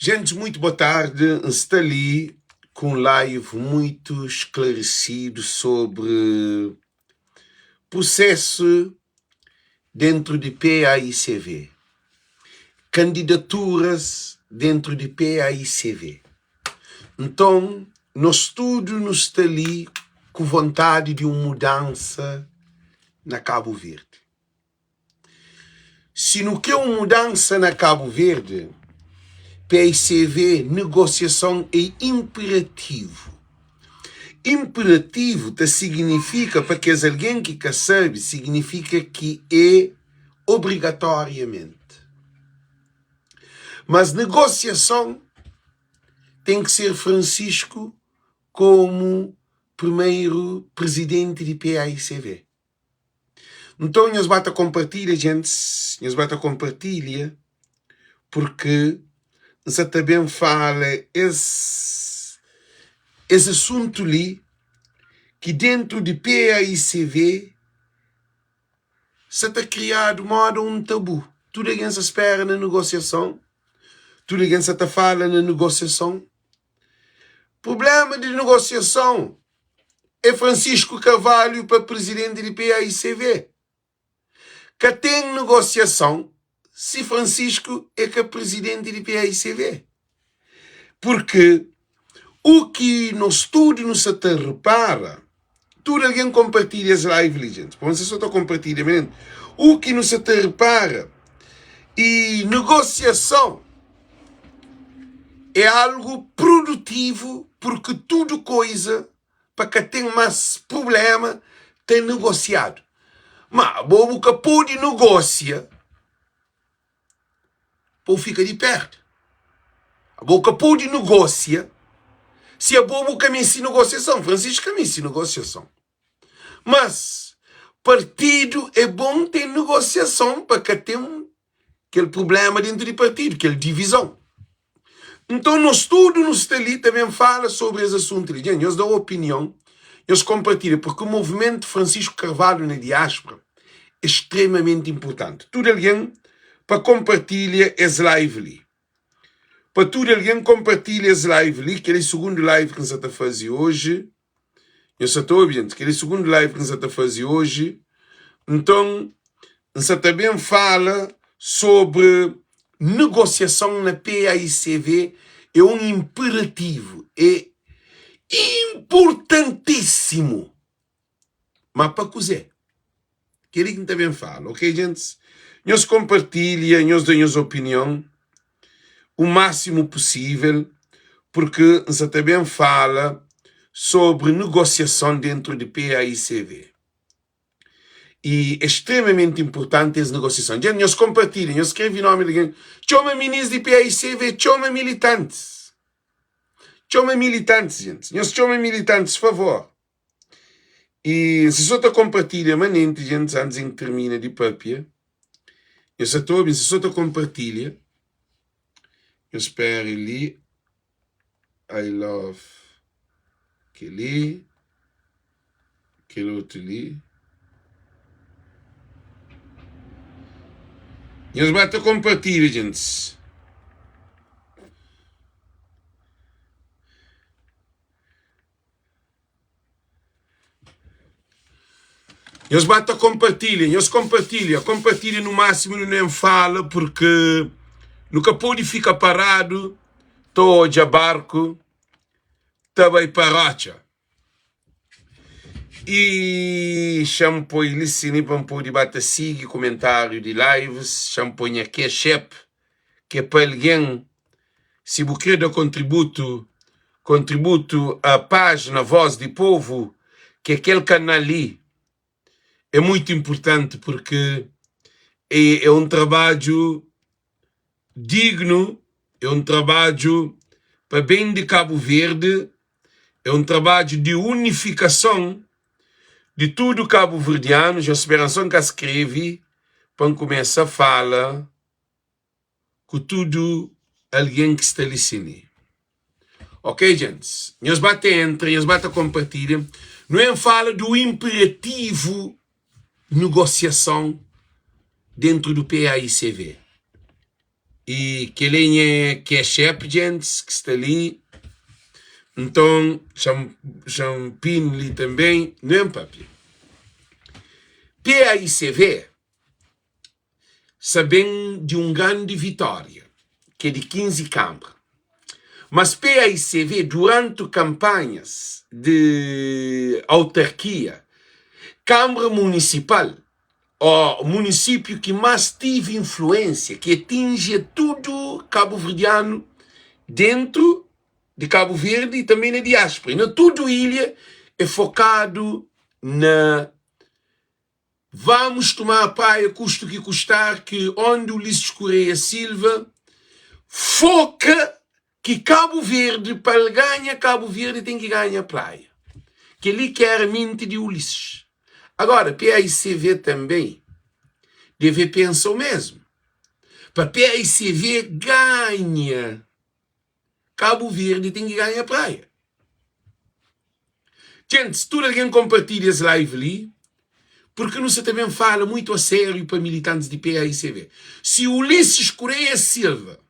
Gente, muito boa tarde. Está ali com um live muito esclarecido sobre processo dentro de PAICV, candidaturas dentro de PAICV. Então, nós tudo nos está ali com vontade de uma mudança na Cabo Verde. Se não quer uma mudança na Cabo Verde, PAICV, negociação é imperativo. Imperativo significa, para que alguém que quer saber, significa que é obrigatoriamente. Mas negociação tem que ser Francisco como primeiro presidente de PAICV. Então, nós bata compartilha, gente, nós bata compartilha, porque você também fala esse assunto ali, que dentro de PAICV se está criado modo um tabu. Tudo alguém se espera na negociação, tudo alguém se está fala na negociação. Problema de negociação é Francisco Carvalho para presidente de PAICV. Que tem negociação se Francisco é que é presidente de PAICV. Porque o que no estudo não se repara, tudo alguém compartilha as live, gente. Por isso eu estou compartilhando. O que não se repara e negociação é algo produtivo, porque tudo coisa para que tem mais problema tem negociado. Mas bobo que pode negociar, pô fica de perto. A boca pode negociar. Se a bobo caminha em negociação, Francisco caminha em negociação. Mas partido é bom ter negociação para que tenha aquele problema dentro do partido, aquela divisão. Então, no estudo, no ali também fala sobre esse assunto. Nós damos opinião, nós compartilhamos, porque o movimento Francisco Carvalho na diáspora é extremamente importante. Tudo alguém para compartilhar esse live ali. Para tudo alguém compartilha esse live ali, que é o segundo live que nós estamos a fazer hoje. Eu só estou ouvindo, que é o segundo live que nós estamos a fazer hoje. Então, nós também fala sobre negociação na PAICV. É um imperativo, é importantíssimo. Mas para cozer. Que é que também fala, ok, gente? Nós compartilha, nós damos opinião o máximo possível, porque você também fala sobre negociação dentro de PAICV. E é extremamente importante essa negociação. Gente, nós compartilham, nós escrevem o nome de alguém. Chama ministro de PAICV, chama militantes. Chama militantes, gente. Nós chama militantes, por favor. E se só compartilha manente, gente, antes de termina de papia. Eu só estou ouvindo, se só compartilha. Eu espero ali. I love. Aquele outro ali. E eles batem compartilha, gente. Eles batem compartilha, compartilha no máximo, não fala, porque nunca pode ficar parado, estou de barco, estava para rocha. E champo e listen para poder bater seguir comentário de lives, champo aqui chep, que é para alguém, se você quer dar contributo à página Voz do Povo, que é aquele canal ali, é muito importante porque é um trabalho digno, é um trabalho para bem de Cabo Verde, é um trabalho de unificação de tudo cabo-verdiano, a esperança que escreve, para começar a falar com tudo alguém que está ali. Ok, gente? Nós bate compartilha. Não é fala do imperativo negociação dentro do PAICV. e que ele é que é chefe, gente, que está ali. Então, champinho também, não é, papi? PAICV sabem de uma grande vitória, que é de 15 câmaras. Mas PAICV, durante campanhas de autarquia, Câmara Municipal, o município que mais tive influência, que atinge tudo cabo-verdiano dentro de Cabo Verde e também na diáspora. E na tudo ilha é focado na vamos tomar a praia, custo que custar, que onde Ulisses Correia Silva foca que Cabo Verde, para ganhar Cabo Verde, tem que ganhar a praia. Que ele quer a mente de Ulisses. Agora, PAICV também deve pensar o mesmo. Para PAICV ganha Cabo Verde, tem que ganhar a praia. Gente, se tudo alguém compartilha esse live ali, porque não se também fala muito a sério para militantes de PAICV. Se Ulisses Correia Silva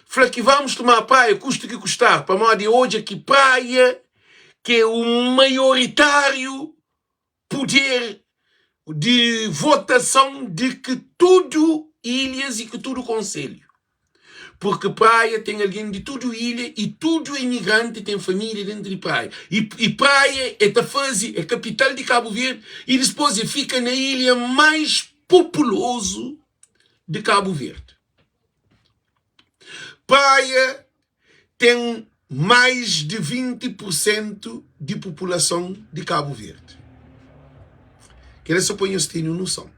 fala que vamos tomar a praia, custa que custar, para modo de hoje aqui praia, que é o maioritário poder de votação de que tudo ilhas e que tudo conselho. Porque praia tem alguém de tudo ilha e tudo imigrante tem família dentro de praia. E praia é Tafase, é capital de Cabo Verde e depois fica na ilha mais populoso de Cabo Verde. Praia tem mais de 20% de população de Cabo Verde. Que eles só põem os têm noção.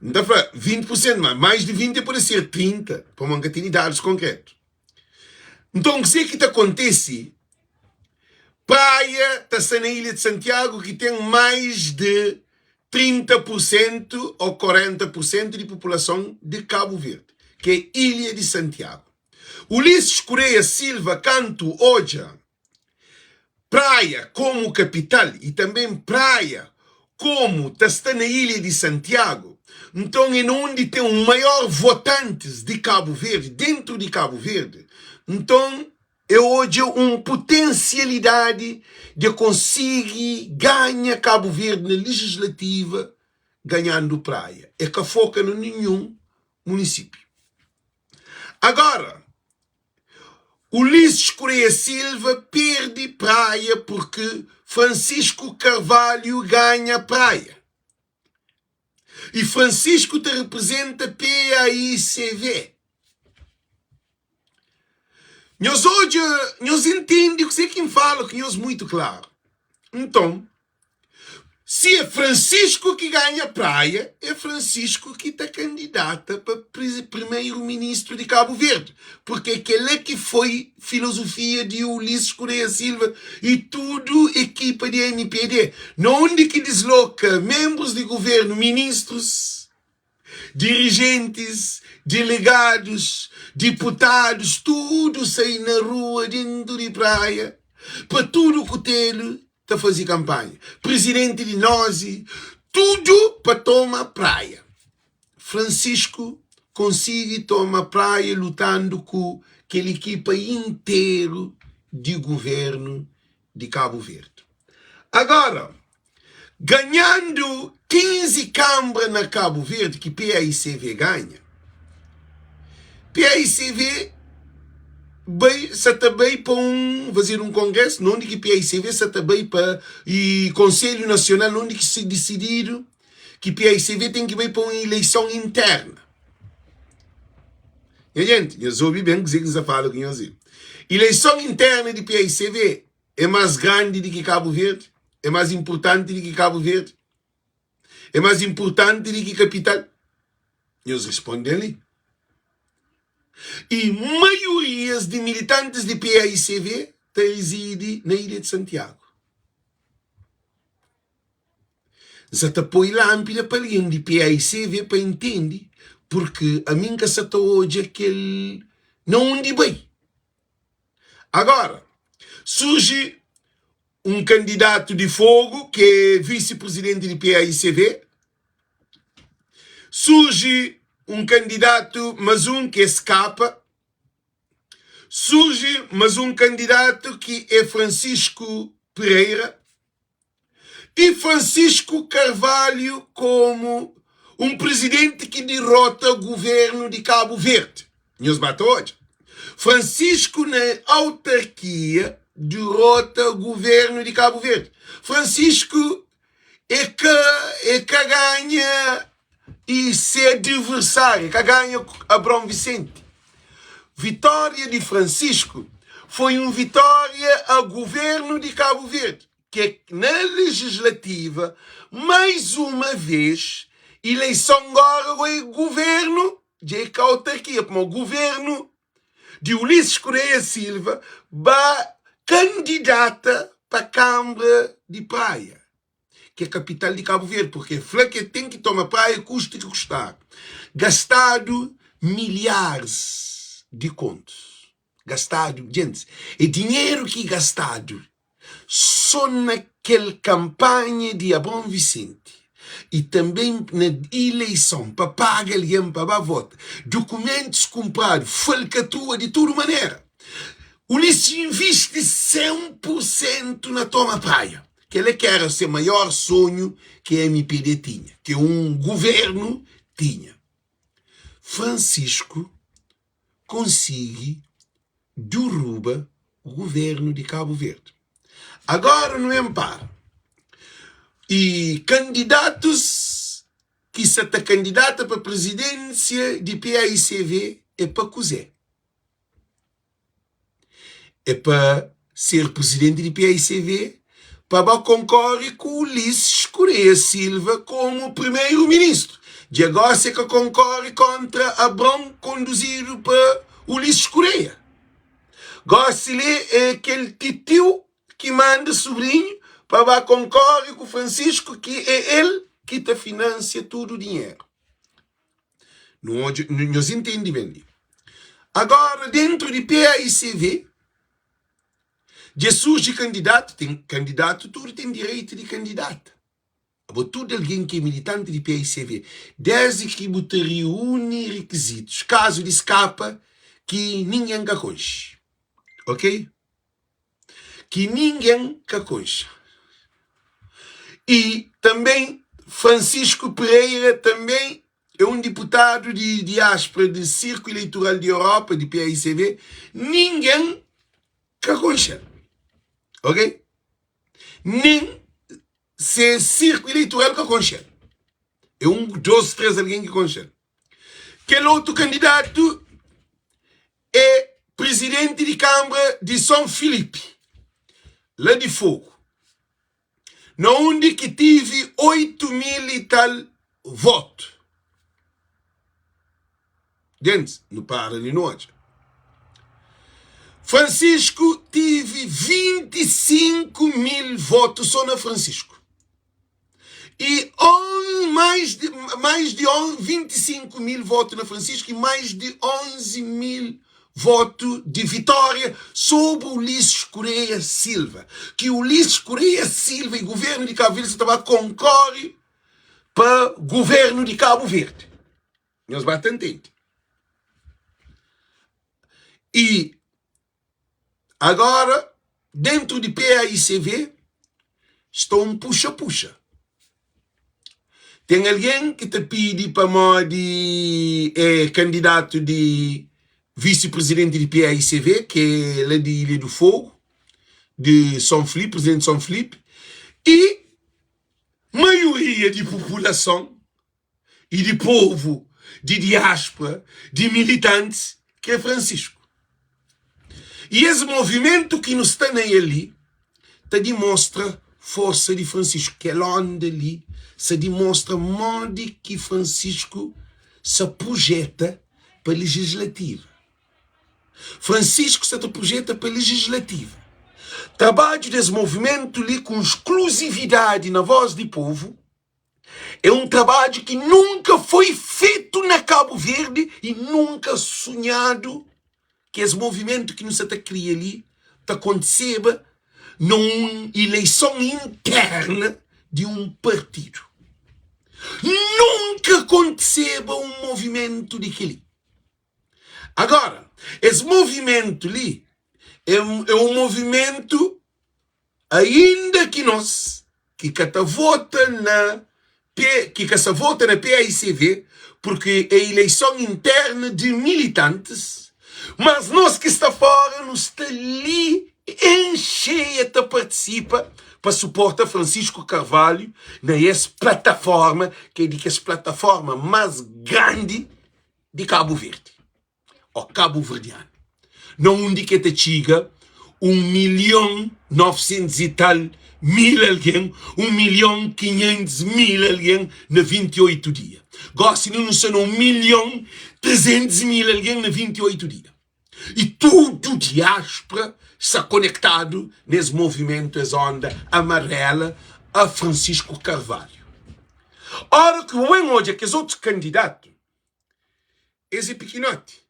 Então, 20%, mas mais de 20% pode ser 30%, para uma ter dados concretos. Então, o que acontece? Praia está na Ilha de Santiago, que tem mais de 30% ou 40% de população de Cabo Verde, que é Ilha de Santiago. Ulisses Correia Silva, canto hoje, praia como capital e também praia como está na Ilha de Santiago. Então, é onde tem o maior votantes de Cabo Verde, dentro de Cabo Verde. Então, é hoje uma potencialidade de conseguir ganhar Cabo Verde na legislativa, ganhando praia. É que foca em nenhum município. Agora, Ulisses Correia Silva perde praia porque Francisco Carvalho ganha praia. E Francisco te representa PAICV. Nós hoje, nós entendemos que é quem fala, que nós muito claro. Então, se é Francisco que ganha praia, é Francisco que está candidata para primeiro-ministro de Cabo Verde. Porque aquele que foi filosofia de Ulisses Correia Silva e tudo equipa de MPD. Onde que desloca membros de governo, ministros, dirigentes, delegados, deputados, tudo sai na rua, dentro de praia, para tudo cotelho, para fazer campanha. Presidente de nós, tudo para tomar praia. Francisco consegue tomar praia lutando com aquela equipa inteira de governo de Cabo Verde. Agora, ganhando 15 câmaras na Cabo Verde, que PAICV ganha, PAICV se também para fazer um congresso, onde que PAICV se também para e Conselho Nacional, onde que se decidir que PAICV tem que ir para uma eleição interna. E gente, eu ouvi bem dizer que você fala com eu. Eleição interna de PAICV é mais grande do que Cabo Verde, é mais importante do que Cabo Verde, é mais importante do que capital. E eles respondem ali. E maiorias de militantes de PAICV residem na Ilha de Santiago. Você está põe lá ampla para alguém de PAICV para entender, porque a minha casa está hoje aquele não onde bem. Agora, surge um candidato de fogo que é vice-presidente de PAICV, surge um candidato, mas um que escapa. Surge mais um candidato que é Francisco Pereira. E Francisco Carvalho como um presidente que derrota o governo de Cabo Verde. Nos bate hoje. Francisco na autarquia derrota o governo de Cabo Verde. Francisco é que ganha e se adversário, que ganha Abrão Vicente. Vitória de Francisco foi uma vitória ao governo de Cabo Verde, que na legislativa, mais uma vez, eleição agora é governo de autarquia, como o governo de Ulisses Correia Silva, candidata para a Câmara de Praia, que é a capital de Cabo Verde, porque que tem que tomar praia, custa que custar. Gastado milhares de contos. Gastado, gente, é dinheiro que é gastado só naquela campanha de Abrão Vicente e também na eleição para pagar alguém para votar. Documentos comprados, falcatrua de toda maneira. Ulisses investe 100% na toma praia. Que ele quer ser o maior sonho que a MPD tinha, que um governo tinha. Francisco consegue derrubar o governo de Cabo Verde. Agora não é para. E candidatos que se está candidata para a presidência de PAICV é para Cozé. É para ser presidente de PAICV, para concorrer com Ulisses Correia Silva como primeiro-ministro. De agora é que concorre contra Abrão, conduzido para Ulisses Correia. Gosta-lhe é aquele titio que manda sobrinho para concorrer com Francisco, que é ele que te financia todo o dinheiro. Nós entendemos. Agora, dentro de PAICV, Jesus de candidato, tem candidato, tudo tem direito de candidato. Todo alguém que é militante de PAICV, desde que botar reúne requisitos, caso de escapa, que ninguém caconche. Ok? Que ninguém caconche. E também Francisco Pereira também é um deputado de diáspora do Círculo Eleitoral de Europa, de PAICV, ninguém caconcha. Ok? Nem se círculo eleitoral que concha. É dois, três alguém que concha. Aquele outro candidato é presidente de Câmara de São Filipe, lá de Fogo. Na onde que tive 8.000 e tal votos. Gente, não para de noite. Francisco tive 25.000 votos só na Francisco. E mais de 25.000 votos na Francisco e mais de 11.000 votos de vitória sobre o Ulisses Correia Silva. Que o Ulisses Correia Silva e o governo de Cabo Verde estava concorrem para o governo de Cabo Verde. Nós batemos. E agora, dentro de PAICV, está um puxa-puxa. Tem alguém que te pede para de candidato de vice-presidente de PAICV, que é lá de Ilha do Fogo, de São Filipe, presidente de São Filipe, e maioria de população e de povo, de diáspora, de militantes, que é Francisco. E esse movimento que nos está ali, te demonstra força de Francisco, que ele anda ali, se demonstra modo que Francisco se projeta para a legislativa. Francisco se projeta para a legislativa. Trabalho desse movimento ali com exclusividade na voz do povo é um trabalho que nunca foi feito na Cabo Verde e nunca sonhado que esse movimento que nos está cria ali está acontecendo numa eleição interna de um partido. Nunca aconteceba um movimento daquele. Agora, esse movimento ali é um movimento, ainda que nós, que vota na PAICV, porque é eleição interna de militantes, mas nós que está fora, nos está ali encheia, participa para suportar Francisco Carvalho nessa plataforma, que é essa plataforma mais grande de Cabo Verde, ou Cabo Verdeano. Não onde que te chega 1.900.000 e tal mil alguém, 1.500.000 alguém na 28 dias. Gosto não são 1.300.000 alguém na 28 dias. E tudo diáspora está conectado nesse movimento, essa onda amarela a Francisco Carvalho. Ora que hoje é que os outros candidatos, esse pequenote,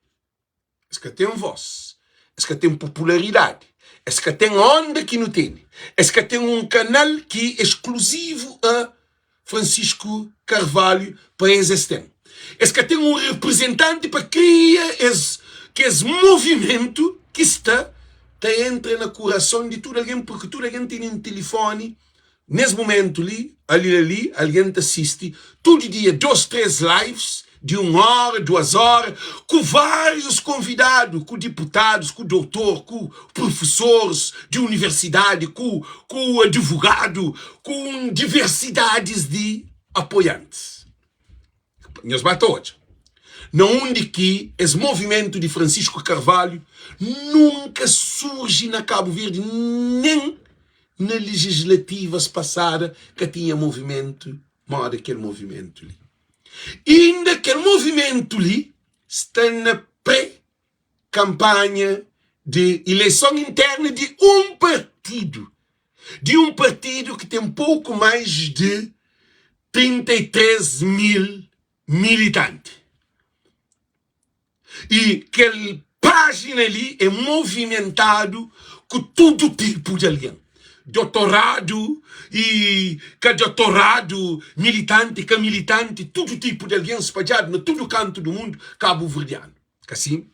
esse que tem voz, esse que tem popularidade, esse que tem onda que não tem, esse que tem um canal que é exclusivo a Francisco Carvalho para existir. Esse que tem um representante para criar esse movimento que está entra no coração de todo alguém, porque todo alguém tem um telefone. Nesse momento ali, alguém te assiste todo dia 2, 3 lives de 1 hora, 2 horas, com vários convidados, com deputados, com doutor, com professores de universidade, com advogado, com diversidades de apoiantes. Nós batemos. Não onde que esse movimento de Francisco Carvalho nunca surge na Cabo Verde, nem na legislativas passada que tinha movimento, maior daquele movimento ali. E ainda aquele movimento ali está na pré-campanha de eleição interna de um partido que tem pouco mais de 33.000 militantes. E aquela página ali é movimentado com todo tipo de alguém. Doutorado e que doutorado, militante, todo tipo de alguém espalhado no todo canto do mundo cabo-verdiano. Assim?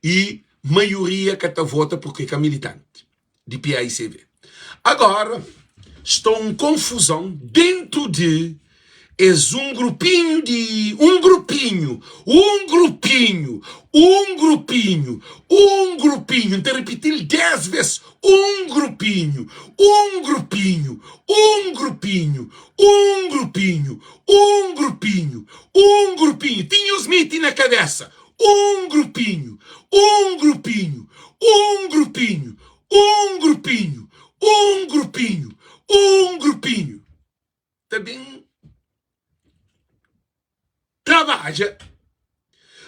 E maioria que vota porque é militante de PAICV. Agora, estou em confusão dentro de um grupinho, então repetir 10 vezes, um grupinho, tinha os meeting na cabeça, um grupinho, tá bem? Trabalha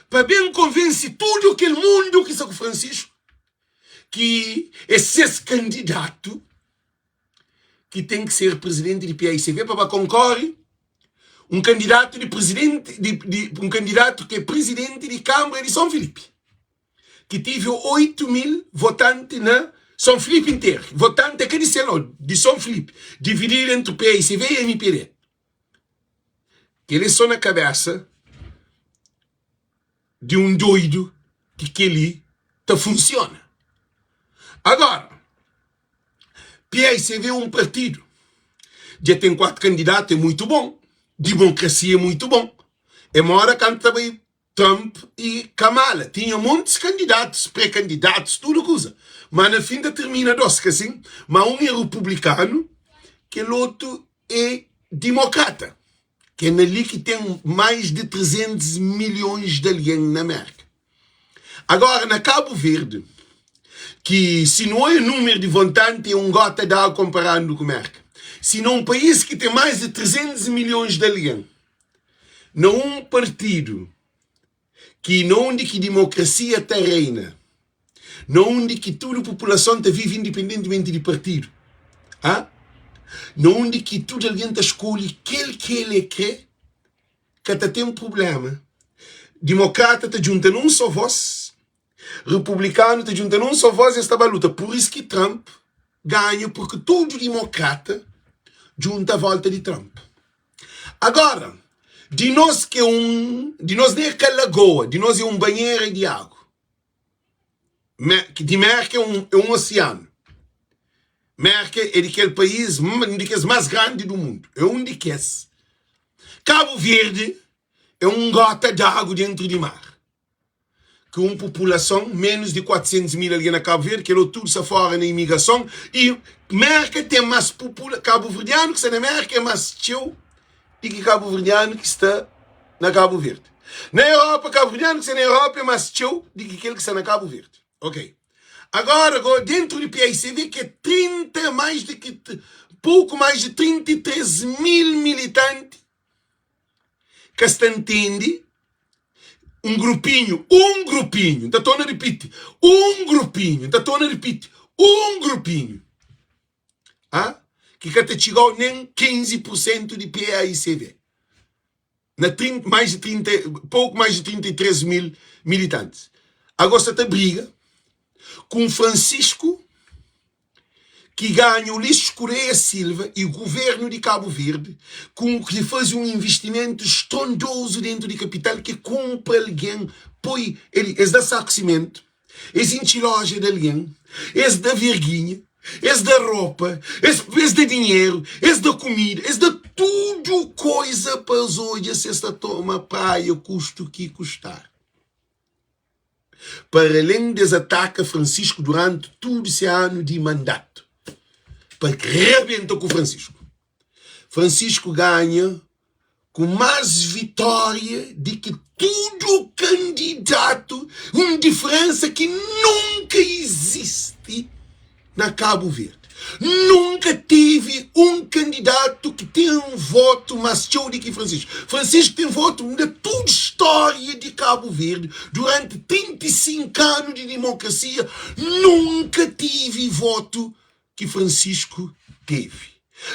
para bem convencer todo aquele mundo que está com Francisco que esse candidato que tem que ser presidente de PAICV para concorrer um candidato de presidente um candidato que é presidente de Câmara de São Filipe, que teve 8.000 votantes na São Filipe inteiro, votante aqui de São Filipe, dividido entre PAICV e MPD. Que eles são na cabeça de um doido que ele funciona. Agora, PAICV é um partido. Já tem 4 candidatos, é muito bom. Democracia é muito bom. É uma hora que também Trump e Kamala tinham muitos candidatos, pré-candidatos, tudo coisa. Mas no fim termina 2, assim. Mas um é republicano, que o outro é democrata. Que é ali que tem mais de 300 milhões de alguém na América. Agora, na Cabo Verde, que se não é o número de votantes, é gota d'água comparado com a América. Se não é um país que tem mais de 300 milhões de alguém, não é um partido que não onde que democracia está reina, não onde que toda a população está vive independentemente de partido, não onde que toda alguém escolhe aquele que ele quer, que tem um problema. Democrata te junta num só voz, republicano te junta num só voz e estava a luta. Por isso que Trump ganha, porque todo democrata junta a volta de Trump. Agora, de nós nem é que lagoa, de nós é banheiro de água. De Merca é um oceano. Merca é daquele país mais grande do mundo. É um daqueles. Cabo Verde é um gota d'água dentro do mar. Com uma população menos de 400 mil ali na Cabo Verde, que é tudo se fora na imigração. E Merca tem mais população. Cabo Verdeano que está na Merca é mais teu do que Cabo Verdeano que está na Cabo Verde. Na Europa, Cabo Verdeano que está na Europa é mais teu do que aquele que está na Cabo Verde. Ok. Agora, dentro do PAICV, que é pouco mais de 33 mil militantes, que se entende, um grupinho, então estou a repetir, um grupinho, que até chegou nem 15% de PAICV. Pouco mais de 33 mil militantes. Agora está briga com Francisco, que ganha o Luís Correia Silva e o governo de Cabo Verde, que faz um investimento estrondoso dentro da capital, que compra alguém, põe, eles da saco cimento, eles enche loja de alguém, eles da verguinha, eles da roupa, eles da dinheiro, eles da comida, eles da tudo coisa para os hoje, se esta toma praia, custo que custar. Para além de atacar Francisco durante todo esse ano de mandato, para que rebenta com Francisco. Francisco ganha com mais vitória do que todo candidato, uma diferença que nunca existe na Cabo Verde. Nunca teve um candidato que tem um voto mais show do que Francisco. Francisco tem voto na toda a história de Cabo Verde, durante 35 anos de democracia, nunca teve voto que Francisco teve.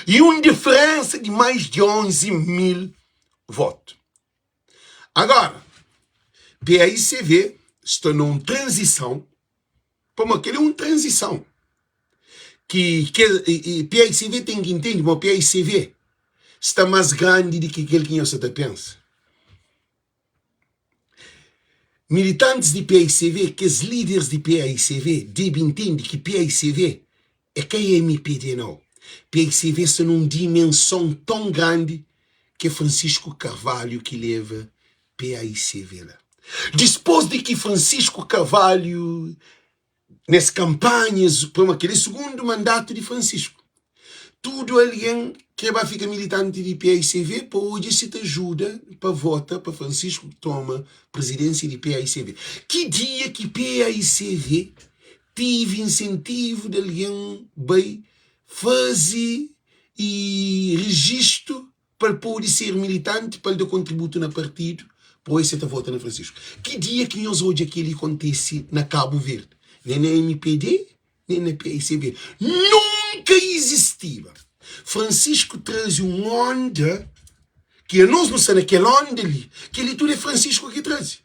E uma diferença de mais de 11 mil votos. Agora, PAICV está numa transição, como aquele é uma transição. Que PAICV tem que entender, mas o PAICV está mais grande do que aquele que você pensa. Militantes de PAICV, que os líderes de PAICV devem entender que PAICV é que é MPD não. PAICV está numa dimensão tão grande que é Francisco Carvalho que leva PAICV lá. Depois de que Francisco Carvalho, nas campanhas, para aquele segundo mandato de Francisco, tudo alguém que vai ficar militante de PAICV pode se te ajuda para votar para Francisco que toma presidência de PAICV. Que dia que PAICV teve incentivo de alguém vai fazer e registro para poder ser militante, para dar contributo no partido, para esse votar na Francisco. Que dia que nós hoje aquilo acontece na Cabo Verde? Nem na MPD, nem na PAICV. Nunca existia. Francisco traz uma onda que nós não sabemos aquela onda ali, que ele tudo é Francisco que traz.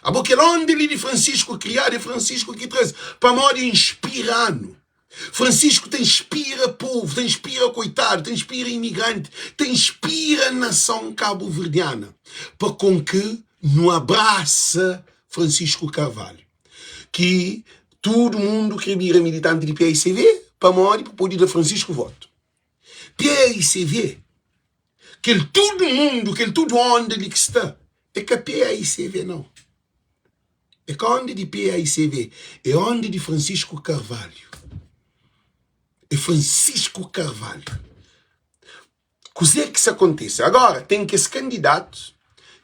Aquela onda ali de Francisco criado é Francisco que traz. Para modo inspirando. Francisco te inspira povo, te inspira coitado, te inspira imigrante, te inspira a nação cabo-verdiana. Para com que não abraça Francisco Carvalho. Que todo mundo que vira militante de PAICV, para morrer, para poder dar Francisco voto. PAICV, que todo mundo, que todo onde ele está, é que a PAICV não. É que onde de PAICV, é onde de Francisco Carvalho. É Francisco Carvalho. Como é que isso acontece? Agora, tem que os candidatos,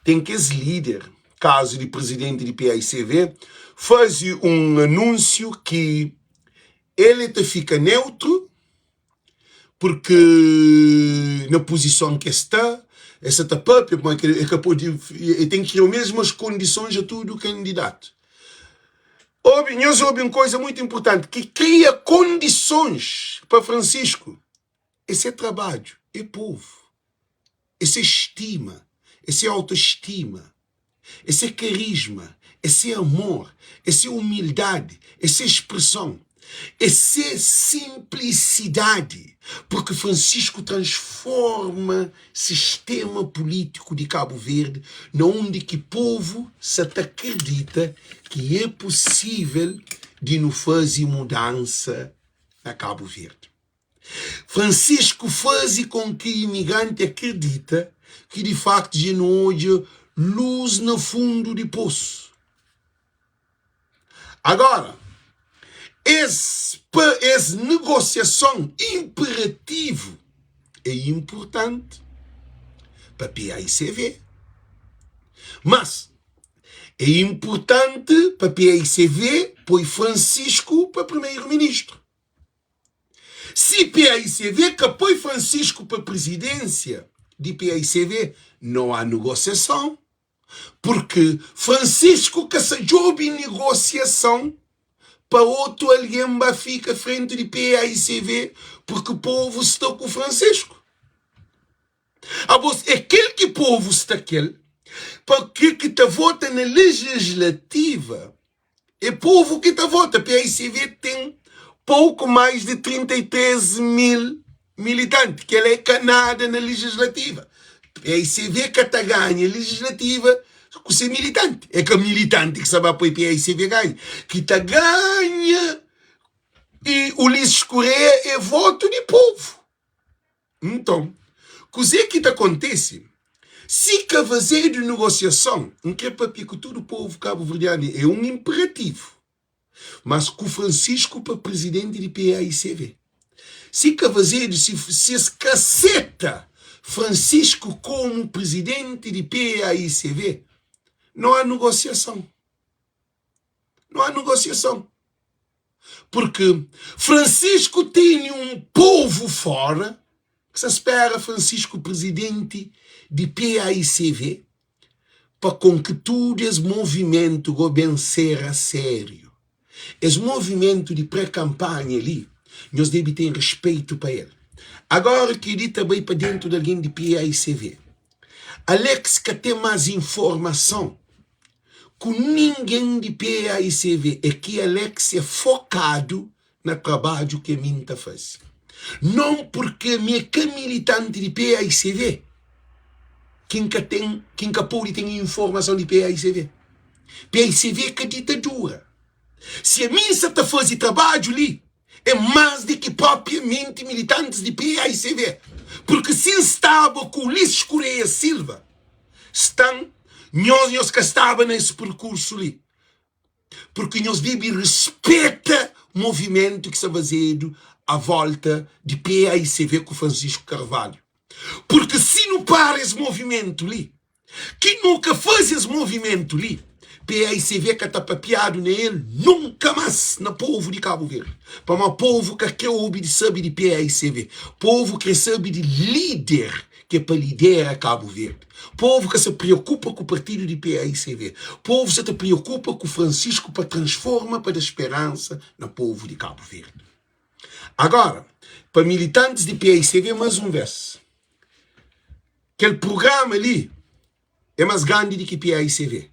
tem que os líderes, caso de presidente de PAICV, fazem um anúncio que ele fica neutro, porque na posição que está, essa própria, ele tem que criar as mesmas condições a todo o candidato. Nós ouvimos uma coisa muito importante, que cria condições para Francisco. Esse é trabalho, é povo, esse é estima, esse é autoestima, esse é carisma, esse é amor, esse é humildade, esse é expressão. Essa simplicidade, porque Francisco transforma sistema político de Cabo Verde, onde que o povo se acredita que é possível de não fazer mudança na Cabo Verde. Francisco faz com que o imigrante acredita que de facto já não hoje luz no fundo do poço. Agora, essa negociação imperativa é importante para a PAICV. Mas é importante para a PAICV pôr Francisco para primeiro-ministro. Se a PAICV que põe Francisco para a presidência de PAICV, não há negociação. Porque Francisco que se joga em negociação para outro alguém fica frente de PAICV porque o povo está com Francisco. Aquele que o povo está aquele, porque que está vota na legislativa, é o povo que está vota. A PAICV tem pouco mais de 33 mil militantes, que ela é canada na legislativa. A PAICV que está ganha legislativa com ser militante. É que o militante que sabe apoiar a PAICV ganha. Que está ganha e o Ulisses Correia é voto de povo. Então, o que acontece? Se que fazer de negociação, não quer para que todo o povo cabo-verdiano é um imperativo. Mas com Francisco para presidente de PAICV. Se que fazer, se escaceta Francisco como presidente de PAICV, não há negociação. Não há negociação. Porque Francisco tem um povo fora, que se espera Francisco presidente de PAICV, para com que todo esse movimento vencer a sério. Esse movimento de pré-campanha ali, nós devemos ter respeito para ele. Agora que ele também para dentro de alguém de PAICV. Alex que tem mais informação com ninguém de PAICV é que Alex é focado no trabalho que a Minta faz. Não porque me é militante de PAICV quem que pode ter informação de PAICV. PAICV que é ditadura. Se a Minta está fazendo trabalho ali, é mais do que propriamente militantes de PAICV. Porque se estava com o Ulisses Correia Silva, estão nós que estava nesse percurso ali. Porque nós devemos respeitar o movimento que está fazendo à volta de PAICV com Francisco Carvalho. Porque se não para esse movimento ali, quem nunca faz esse movimento ali, PAICV que está papiado nele, nunca mais no povo de Cabo Verde. Para um povo que ouve sabe de PAICV. Povo que sabe de líder, que é para liderar Cabo Verde. Povo que se preocupa com o partido de PAICV. Povo que se preocupa com Francisco para transformar para a esperança no povo de Cabo Verde. Agora, para militantes de PAICV, mais um verso. Aquele programa ali é mais grande do que PAICV.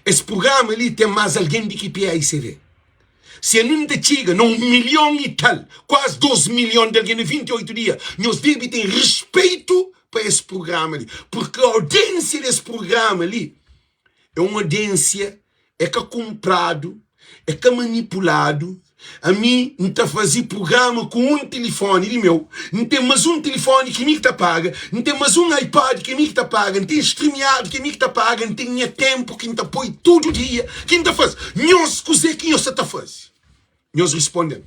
Esse programa ali tem mais alguém do que PAICV. Se a não chega, não 1 milhão e tal, quase 12 milhões de alguém em 28 dias, nós devemos ter respeito para esse programa ali. Porque a audiência desse programa ali é uma audiência que é comprado, é que é manipulado. A mim, não está fazendo programa com um telefone de meu. Não tem mais um telefone que me está paga. Não tem mais um iPad que me está paga. Não tem streameado que me está paga. Não tem tempo que me está põe todo dia. Que me está fazendo. Nós, coisa que nós está fazendo. Nós respondemos.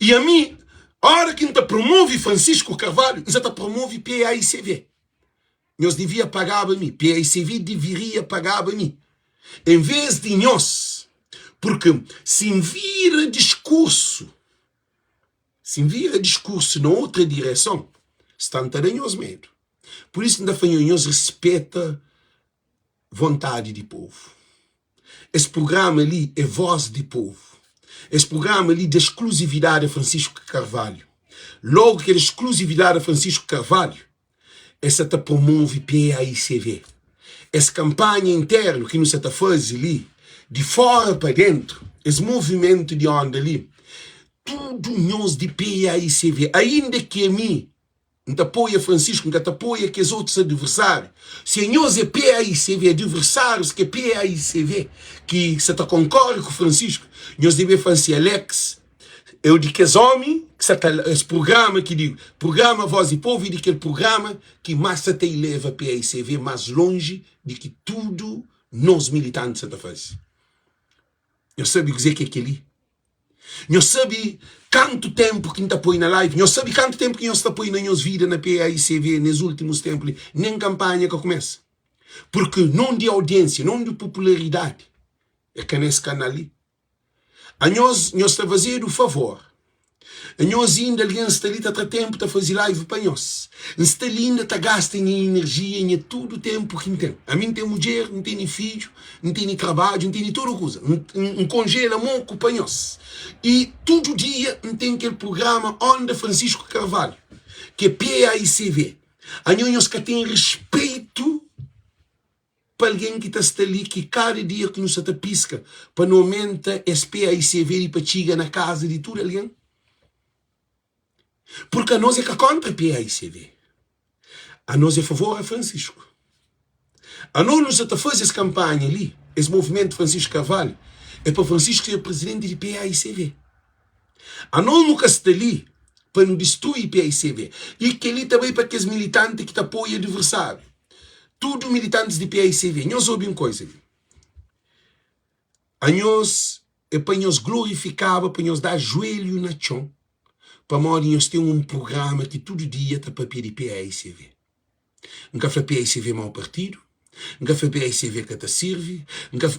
E a mim, a hora que está promove Francisco Carvalho, nós está promove PAICV. Nós devia pagar a mim. PAICV deveria pagar a mim. Em vez de nós. Porque se vira discurso na outra direção, estão taranhos medo. Por isso, ainda nós respeita vontade do povo. Esse programa ali é voz do povo. Esse programa ali de exclusividade de Francisco Carvalho. Logo que a exclusividade de Francisco Carvalho, essa te promove PAICV. Essa campanha interna que nos está fazendo ali, de fora para dentro, esse movimento de onda ali, tudo nós de PAICV, ainda que a mim, não te apoia Francisco, não te apoia que os outros adversários. Se nós é PAICV, adversários que é PAICV, que você tá concorda com Francisco, nós devemos fazer Alex, eu digo que os homens, que você tá, esse programa que digo, programa Voz e Povo, e aquele programa que mais até leva PAICV mais longe de que tudo nós militantes está fazendo. Eu sabe dizer que é aquele. Eu sabe quanto tempo que a gente apoia na live. Eu sabe quanto tempo que nós apoia na nossa vida na PAICV nos últimos tempos, nem campanha que começa. Porque não de audiência, não de popularidade. É que nesse canal ali. A nós está fazendo o favor. A nós ainda alguém está ali, está tempo para fazer live para nós. Está ali, ainda está gastando energia em todo o tempo que tem. A mim tem mulher, não tem filho, não tem trabalho, não tem toda coisa. Não congela muito para nós. E todo dia tem aquele programa Onda Francisco Carvalho, que é PAICV. A nós que tem respeito para alguém que está ali, que cada dia que nos está pisca, para não aumentar esse PAICV e para chegar na casa de todo alguém. Porque a nós é que contra a PAICV. A nós é a favor a Francisco. A nós nos está fazendo essa campanha ali, esse movimento Francisco Carvalho, é para Francisco ser presidente de PAICV. A nós nunca está ali para não destruir PAICV. E que ali também para aqueles militantes que apoiam o adversário. Tudo militantes de PAICV. Nós ouvimos uma coisa ali. A nós é para nós glorificar, para nós dar joelho na chão. Para nós ter um programa que todo dia está para pedir PAICV. Nunca foi PAICV mau partido. Nunca foi PAICV que te serve.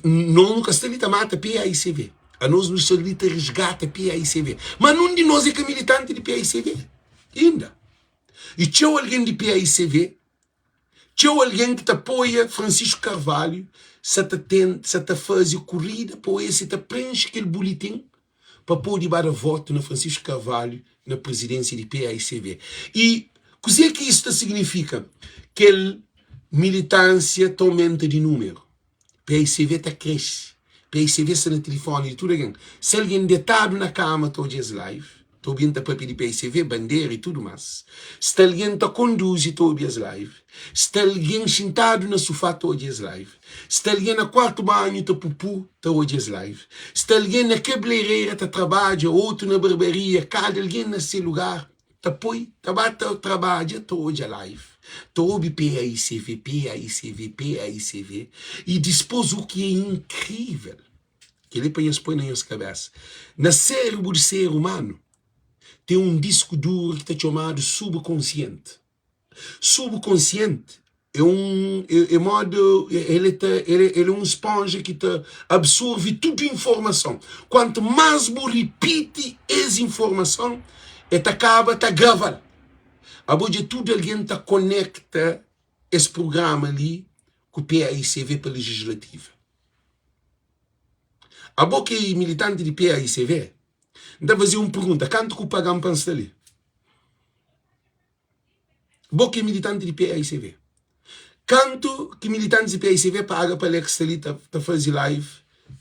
Nunca está ali a mata PAICV. A nós nos solicita resgata PAICV. Mas não de nós é que é militante de PAICV. Ainda. E tinha alguém de PAICV, tinha alguém que te apoia Francisco Carvalho, se te faz corrida, se te preenche aquele boletim para poder dar voto na Francisco Carvalho na presidência de PAICV. E o que é que isso significa? Que a militância aumenta de número. PAICV está cresce. PAICV está no telefone de tudo alguém. Se alguém deitado na cama todo dia live, estou bem para pedir PAICV, bandeira e tudo mais. Se alguém está conduz todo dia live. Se alguém sentado no sofá todo dia live. Se alguém no quarto banho está pupu todo dia live. Se alguém na cabeleireira está trabalha, outro na barbearia, cada alguém nesse lugar está põe, está bate trabalha todo dia live. Todo PAICV, PAICV, PAICV. E dispôs o que é incrível. Que ele põe na nossa cabeça. No cérebro do ser humano, tem um disco duro que está chamado subconsciente. Subconsciente é ele é um esponja que te absorve toda a informação. Quanto mais você repite essa informação, ele acaba te gravando. A de tudo alguém te conecta esse programa ali com o PAICV para a legislativa. A boca é militante de PAICV. Então fazer uma pergunta, quanto que pagamos para estar ali? Boca é militante de PAICV. Quanto que militantes de PAICV pagam para ele estar ali, para fazer live,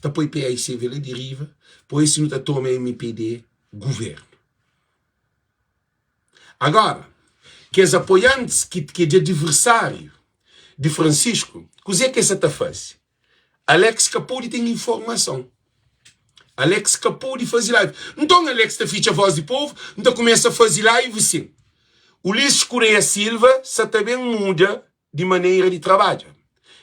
para pôr PAICV ali de riva, por isso não toma MPD, governo. Agora, que os apoiantes que é de adversário de Francisco, o que é que essa está fazendo? Alex Capuri tem informação. Alex Capuri fazer live. Então Alex está ficha a Voz do Povo, então começa a fazer live sim. Ulisses Correia Silva se também muda de maneira de trabalho.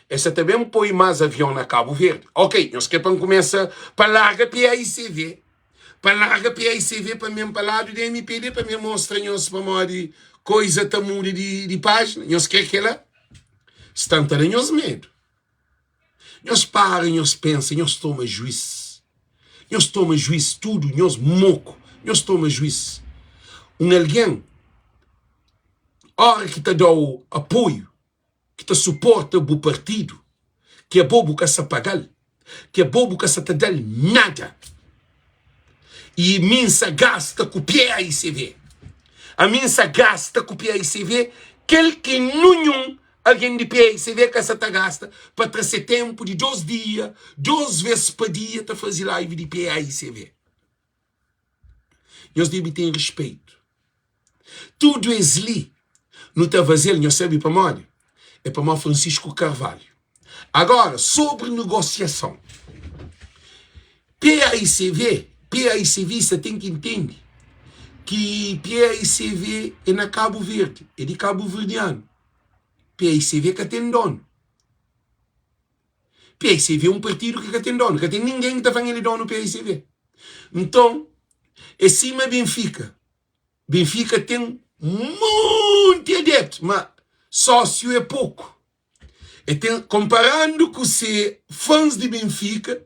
Essa também põe mais avião na Cabo Verde. Ok, nós queremos começar para larga PAICV. Para larga PAICV para mim, para lado do MPD, para mim mostrar nós para uma de coisa que muda de página. Nós queremos que ela está tendo nós medo. Nós para, nós pensa, nós toma juízo. Nós toma juízo tudo, nós moco. Nós toma juízo. Alguém, hora que te dá o apoio, que te suporta o partido, que é bobo que se pagar, que é bobo que se te dá nada. E minha gasta com o PAICV. A minha gasta com o PAICV, aquele que nenhum alguém de PAICV que essa tá gasta para trazer tempo de 2 dias, 2 vezes por dia, para fazer live de PAICV. Nós devemos ter respeito. Tudo é ali. Não está fazendo, não sabe para onde? É para o Francisco Carvalho. Agora, sobre negociação. PAICV, você tem que entender que PAICV é na Cabo Verde, é de Cabo Verdeano. PAICV que tem dono. PAICV é um partido que tem dono, que tem ninguém que está fazendo dono no PAICV. Então, é cima Benfica. Benfica tem muito adepto, mas sócio é pouco. E comparando com os fãs de Benfica,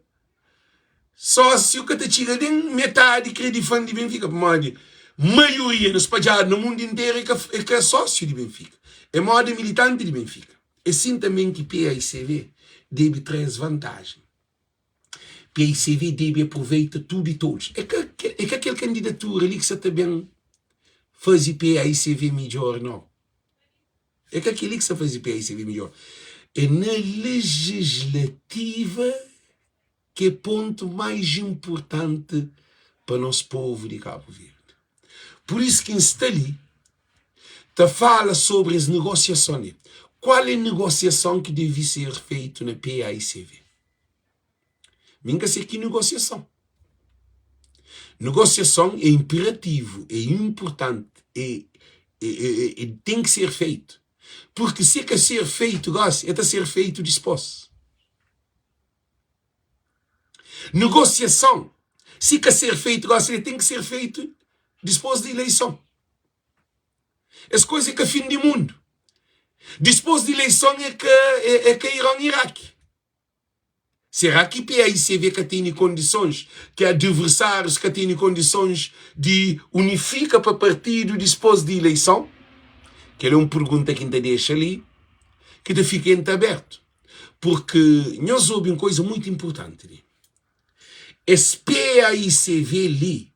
sócio que te chega de metade que é de fã de Benfica. Porque maioria nos pajados no mundo inteiro é que é sócio de Benfica. É modo militante de Benfica. É assim também que PAICV deve trazer vantagem. PAICV deve aproveitar tudo e todos. É que aquela candidatura ali que você também faz PAICV melhor, não. É que aquele que você faz PAICV melhor. É na legislativa que é ponto mais importante para o nosso povo de Cabo Verde. Por isso que está ali, fala sobre as negociações. Qual é a negociação que deve ser feita na PAICV? Minha sei que negociação. Negociação é imperativo, é importante, tem que ser feito. Porque se é que ser feito, é para ser feito disposto. Negociação, se quer ser feito, tem que ser feito depois da eleição. As coisas que é fim do mundo. Depois da eleição é que Irão e Iraque. Será que PAICV que tem condições, que adversários que têm condições de unificar para partido depois da eleição? Que é uma pergunta que ainda deixa ali, que ainda fica aberto. Porque nós ouvimos uma coisa muito importante ali. Esse PAICV ali,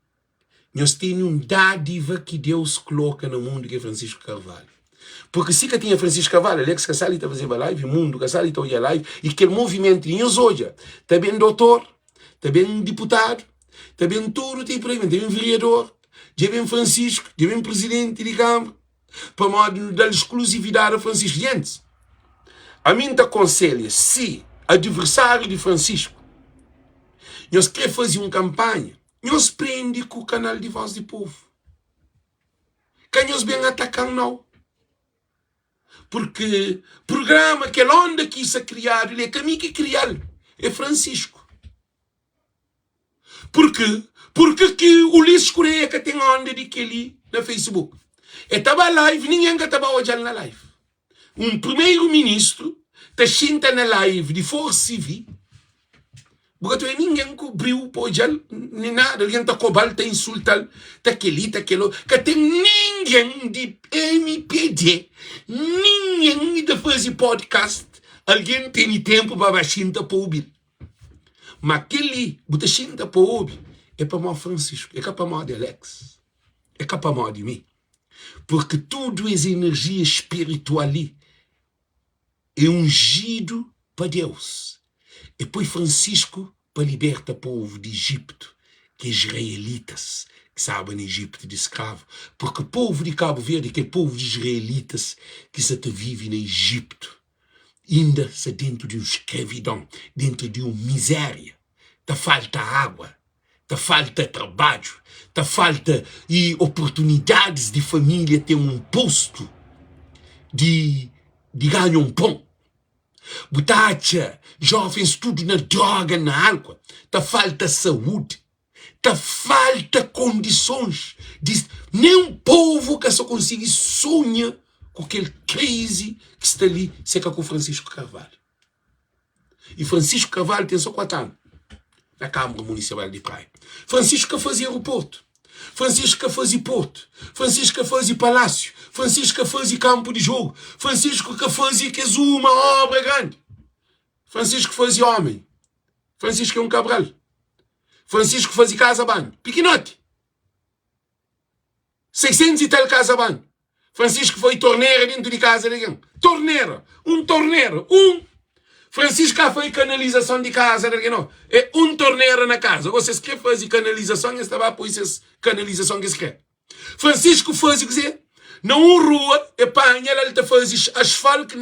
nós temos uma dádiva que Deus coloca no mundo, que é Francisco Carvalho. Porque se que tinha Francisco Carvalho, Alex Casali está fazendo live, o mundo Casali está fazendo live, e aquele movimento de nós hoje, também doutor, também deputado, também tudo tipo aí, também vereador, também Francisco, também presidente de Câmara, para modo dar exclusividade a Francisco. Gente, a mim te aconselho, se adversário de Francisco, nós queremos fazer uma campanha, nós prende com o canal de Voz do Povo. Que nós bem atacando não. Porque programa que é onde que isso é criado, ele é caminho que criar, é Francisco. Por quê? Porque que o Ulisses Correia que tem onda de que ali na Facebook. E estava live, ninguém que estava olhando na live. Um primeiro-ministro está na live de Força Civil. Porque ninguém cobriu o olhar, nem nada. Alguém está cobrando, está insultando, está aquele, que tem ninguém de MPD, ninguém de fazer podcast, alguém tem tempo para baixinha para ouvir. Mas aquele, baixinha para ouvir, é para o Francisco, é para o de Alex, é para o de mim. Porque tudo é energia espiritual ali, é ungido para Deus. E depois Francisco para libertar o povo de Egito, que é israelitas, que sabem Egito de escravo. Porque o povo de Cabo Verde, que é o povo de israelitas, que se vive no Egito, ainda se dentro de uma escravidão, dentro de uma miséria. Te falta água, te falta trabalho, te falta oportunidades de família ter um posto de ganhar um pão. Butacha, jovens tudo na droga, na álcool. Tá falta saúde. Tá falta condições. Nem um povo que só consegue sonhar com aquele crise que está ali, seca com Francisco Carvalho. E Francisco Carvalho tem só 4 anos na Câmara Municipal de Praia. Francisco que fazia aeroporto. Francisco que fazia porto. Francisco que fazia palácio. Francisco que fazia campo de jogo. Francisco que fazia uma obra grande. Francisco que fazia homem. Francisco é um Cabral. Francisco que fazia casa-banho. Pequenote. 600 e tal casa-banho. Francisco foi torneira dentro de casa de alguém. Torneira. Francisco foi canalização de casa de alguém. Não. É torneira na casa. Vocês querem fazer canalização, estava por isso canalização que se quer. Francisco faz o que dizer. Na rua, ele está fazendo asfalto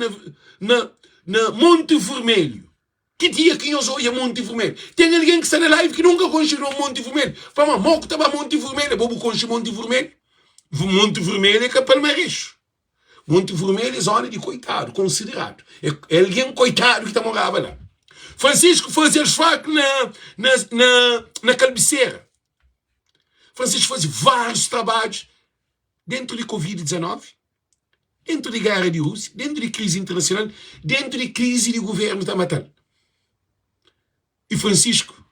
na Monte Vermelho. Que dia que nós olhamos Monte Vermelho? Tem alguém que está na live que nunca construiu Monte Vermelho. Fala, mal que estava Monte Vermelho. Vou construir Monte Vermelho. Monte Vermelho é que é Palmarejo. Monte Vermelho é zona de coitado, considerado. É alguém coitado que está morava lá. Francisco fazia asfalto na Calbiceira. Francisco fazia vários trabalhos dentro de Covid-19, dentro de guerra de Rússia, dentro de crise internacional, dentro de crise de governo da matando. E Francisco,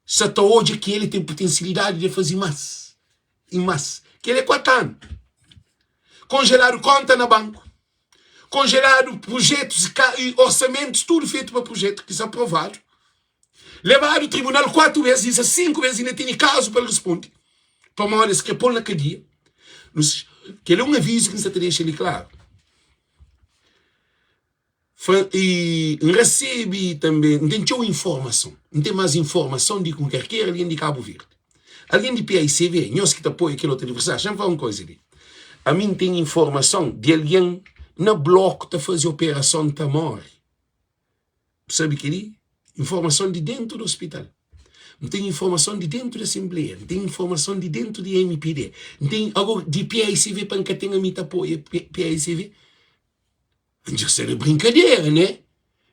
só está hoje que ele tem potencialidade de fazer mais. Em massa. Que ele é 4 anos. Congelar conta na banco. Congelar projetos e orçamentos, tudo feito para projeto que se aprovado. Levar o tribunal 4 vezes, 5 vezes, ainda tem caso para ele responder. Para uma hora que pôr na cadeia. Que ele é um aviso que não se deixa ele claro. E recebe também, não tem informação. Não tem mais informação de qualquer alguém de Cabo Verde. Alguém de PICV, nós que te apoia aquele outro adversário, já me fala uma coisa ali. A mim tem informação de alguém na bloco que faz operação de Tamor. Sabe que ali? Informação de dentro do hospital. Não tem informação de dentro da Assembleia. Não tem informação de dentro de MPD. Não tem algo de PICV para que tenha me apoia PICV. Isso é brincadeira, né?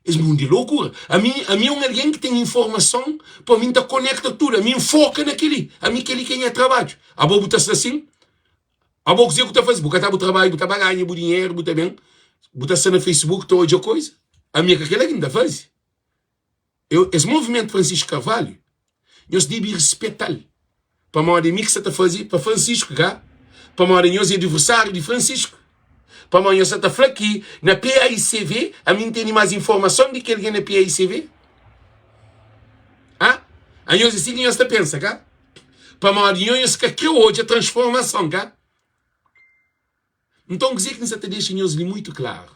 Esse mundo de loucura. A mim é alguém que tem informação, para mim tá conecta tudo. A mim foca naquele. A mim aquele quem é trabalho. A boa botar assim. A boa dizer o que está fazendo. Botar o trabalho, botar ganha, botar dinheiro, botar bem. Botar no Facebook, toda coisa. A minha que aquele ainda faz. Esse movimento Francisco Carvalho, nós devemos respeitá-lo. Para a hora de mim que você está fazendo, para Francisco, cá. Para a hora de nós é adversário de Francisco. Para amanhã você está falando aqui na PICV, a mim tem mais informação de que alguém na PICV? Ah? Aí nós assim que nós está pensando, cá? Para amanhã nós que hoje a transformação, cá? Então, quer dizer que nós está deixando nós muito claro.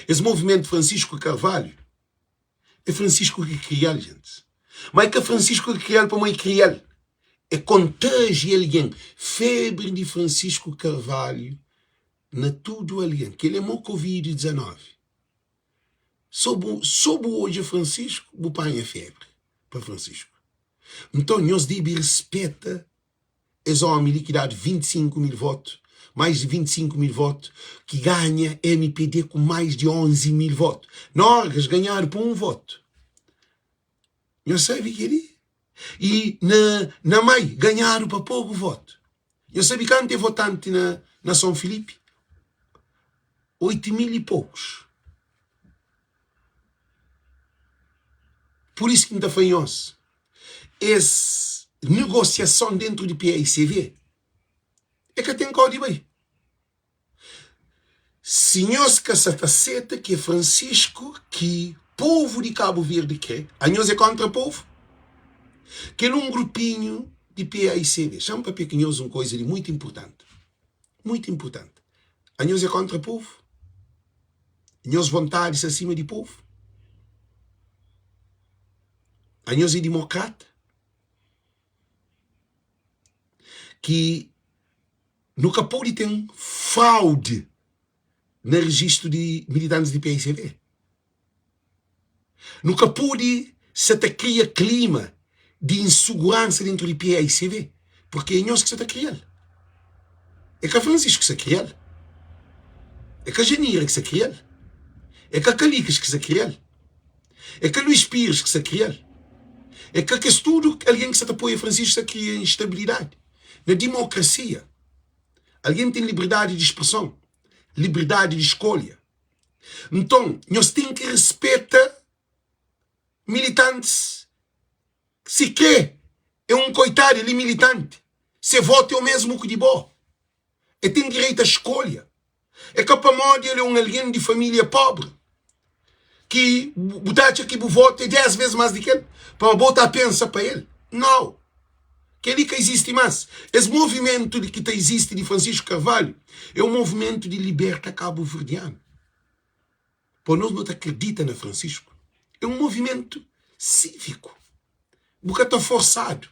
Esse movimento Francisco Carvalho é Francisco que criou, gente. Mas é que Francisco que criou para mãe criar. É contágio alguém. Febre de Francisco Carvalho. Na tudo alguém, que ele é uma Covid-19. Sob hoje Francisco, o pai é febre para Francisco. Então, nós devemos respeitar esse homem que dá 25 mil votos, mais de 25 mil votos, que ganha MPD com mais de 11 mil votos. Nós ganharam por 1 voto. Nós sabemos que ele. E na Mai ganharam para pouco voto. Eu sabia que antes é votante na São Filipe. 8 mil e poucos. Por isso que ainda foi nós. Essa negociação dentro do PICV é que tem código aí. Senhores que se aceita que é Francisco, que povo de Cabo Verde quer, a nós é contra o povo. Que é um grupinho de PICV. Chama para pequenos uma coisa ali muito importante. Muito importante. A nós é contra o povo. Nós vontades acima do povo. A nós é democrata. Que nunca pode ter fraude no registro de militantes de PICV. Nunca pode se criar clima de insegurança dentro de PICV. Porque é nós que se está criando. É que a Francisco que se cria. É que a Janira que se cria. É que a Calicas que se cria. É que a Luís Pires que se cria. É que é tudo alguém que se apoia a Francisco se cria instabilidade. Na democracia, alguém tem liberdade de expressão, liberdade de escolha. Então, nós temos que respeitar militantes. Se quer, é um coitado, ele é militante. Se vota é o mesmo que de bom. Ele tem direito à escolha. É que para modo ele é um alguém de família pobre. Que botar aqui o voto é 10 vezes mais do que ele. Para botar a pensa para ele. Não. que ele que existe mais. Esse movimento que existe de Francisco Carvalho é um movimento de liberta cabo-verdiano. Por nós não acredita na Francisco. É um movimento cívico. Porque está forçado.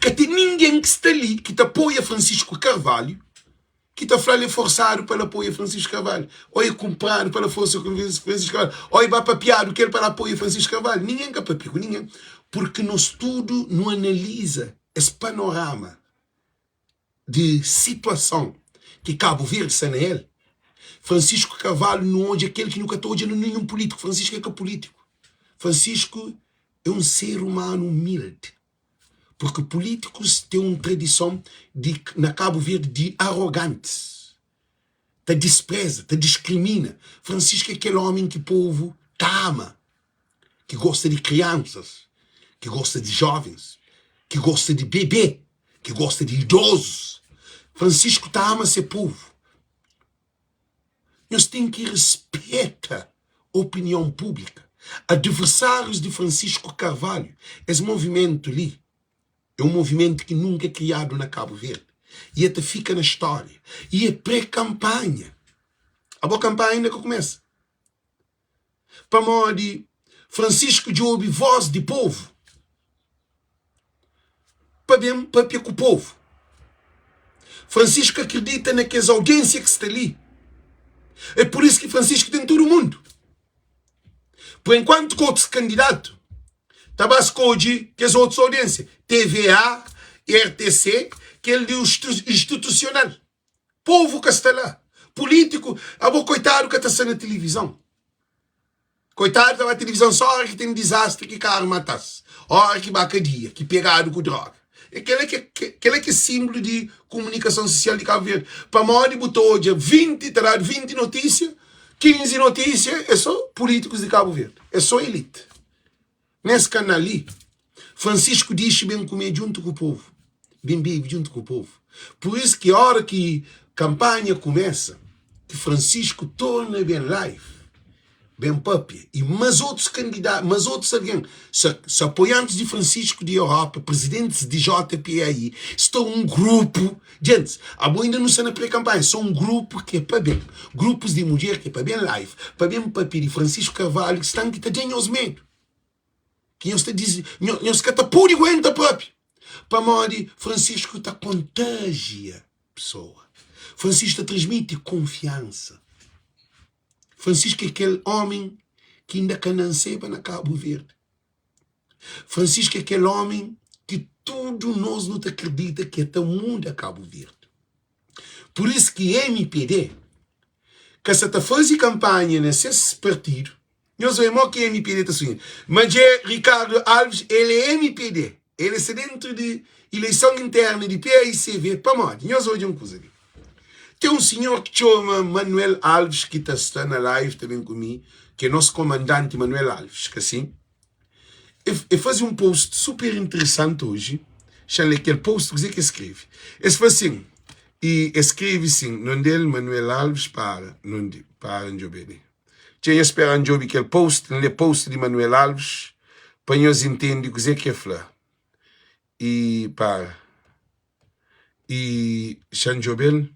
Que tem ninguém que está ali, que te apoia Francisco Carvalho, que está falando forçado para apoiar Francisco Carvalho. Ou é comprado para força Francisco Carvalho. Ou é papiado que ele para apoiar Francisco Carvalho. Ninguém que papia com ninguém. Porque no estudo não analisa esse panorama de situação que Cabo Verde está nele. Francisco Carvalho não é aquele que nunca está olhando nenhum político. Francisco é que é político. Francisco é um ser humano humilde. Porque políticos têm uma tradição na Cabo Verde de arrogantes. Te despreza, te discrimina. Francisco é aquele homem que o povo ama. Que gosta de crianças. Que gosta de jovens. Que gosta de bebê. Que gosta de idosos. Francisco ama seu povo. Nós temos que respeitar a opinião pública. Adversários de Francisco Carvalho. Esse movimento ali é um movimento que nunca é criado na Cabo Verde. E até fica na história. E é pré-campanha. A boa campanha ainda que começa. Para modo de Francisco de ouvir voz de povo. Para com o povo. Francisco acredita naquelas audiências que está ali. É por isso que Francisco tem todo o mundo. Por enquanto que outros candidatos Tabasco hoje, que as outras audiências, TVA, RTC, que ele é institucional. Povo que está lá. Político, coitado que está na televisão. Coitado da televisão só hora que tem um desastre que carro matasse. Hora que bacadia, que pegado com droga. Aquele que é símbolo de comunicação social de Cabo Verde. Para modo de botou hoje 20 notícias, 15 notícias, é só políticos de Cabo Verde. É só elite. Nesse canal ali, Francisco diz bem comer junto com o povo. Bem vive junto com o povo. Por isso que a hora que a campanha começa, que Francisco torna bem live, bem papi, e mas outros candidatos, mas outros alguém, se apoiantes de Francisco de Europa, presidentes de JPI, estão um grupo, gente, ainda não está na pré-campanha, são um grupo que é para bem, grupos de mulher que é para bem live, para bem papi de Francisco Carvalho, que estão que têm os medo. Que nós diz, nós que está puro e aguenta próprio. Para modo Francisco está contagia pessoa. Francisco transmite confiança. Francisco é aquele homem que ainda cananceba na Cabo Verde. Francisco é aquele homem que tudo nós não acredita que até o mundo é Cabo Verde. Por isso que MPD, que se está fazendo campanha nesse partido, nós vemos que é MPD está subindo. Mas é Ricardo Alves, ele é MPD. Ele está dentro de eleição interna de PAICV. Para modo, nós olhamos uma coisa ali. Tem um senhor que chama Manuel Alves, que está na live também comigo, que é nosso comandante Manuel Alves, que assim, ele faz um post super interessante hoje, chama aquele post que escreve. Ele faz assim, e escreve assim, não dele Manuel Alves para Anjobene. Tinha esperado Anjobi aquele post, no post de Manuel Alves, para nós entender o que é falar. E para, e Anjobene,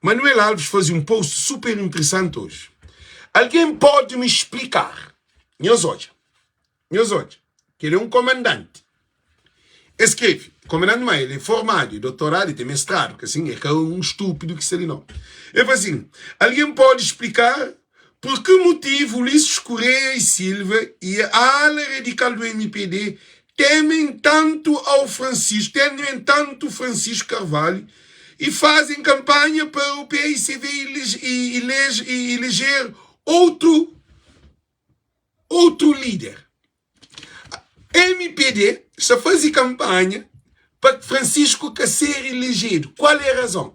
Manuel Alves faz um post super interessante hoje. Alguém pode me explicar? Meus olhos, que ele é um comandante. Escreve, comandante, mas ele é formado, doutorado, tem mestrado, que assim, é um estúpido que se ele não. Ele faz assim, alguém pode explicar por que motivo Ulisses Correia e Silva e a ala radical do MPD temem tanto Francisco Carvalho, e fazem campanha para o PAICV eleger outro líder. MPD só faz campanha para Francisco ser elegido. Qual é a razão?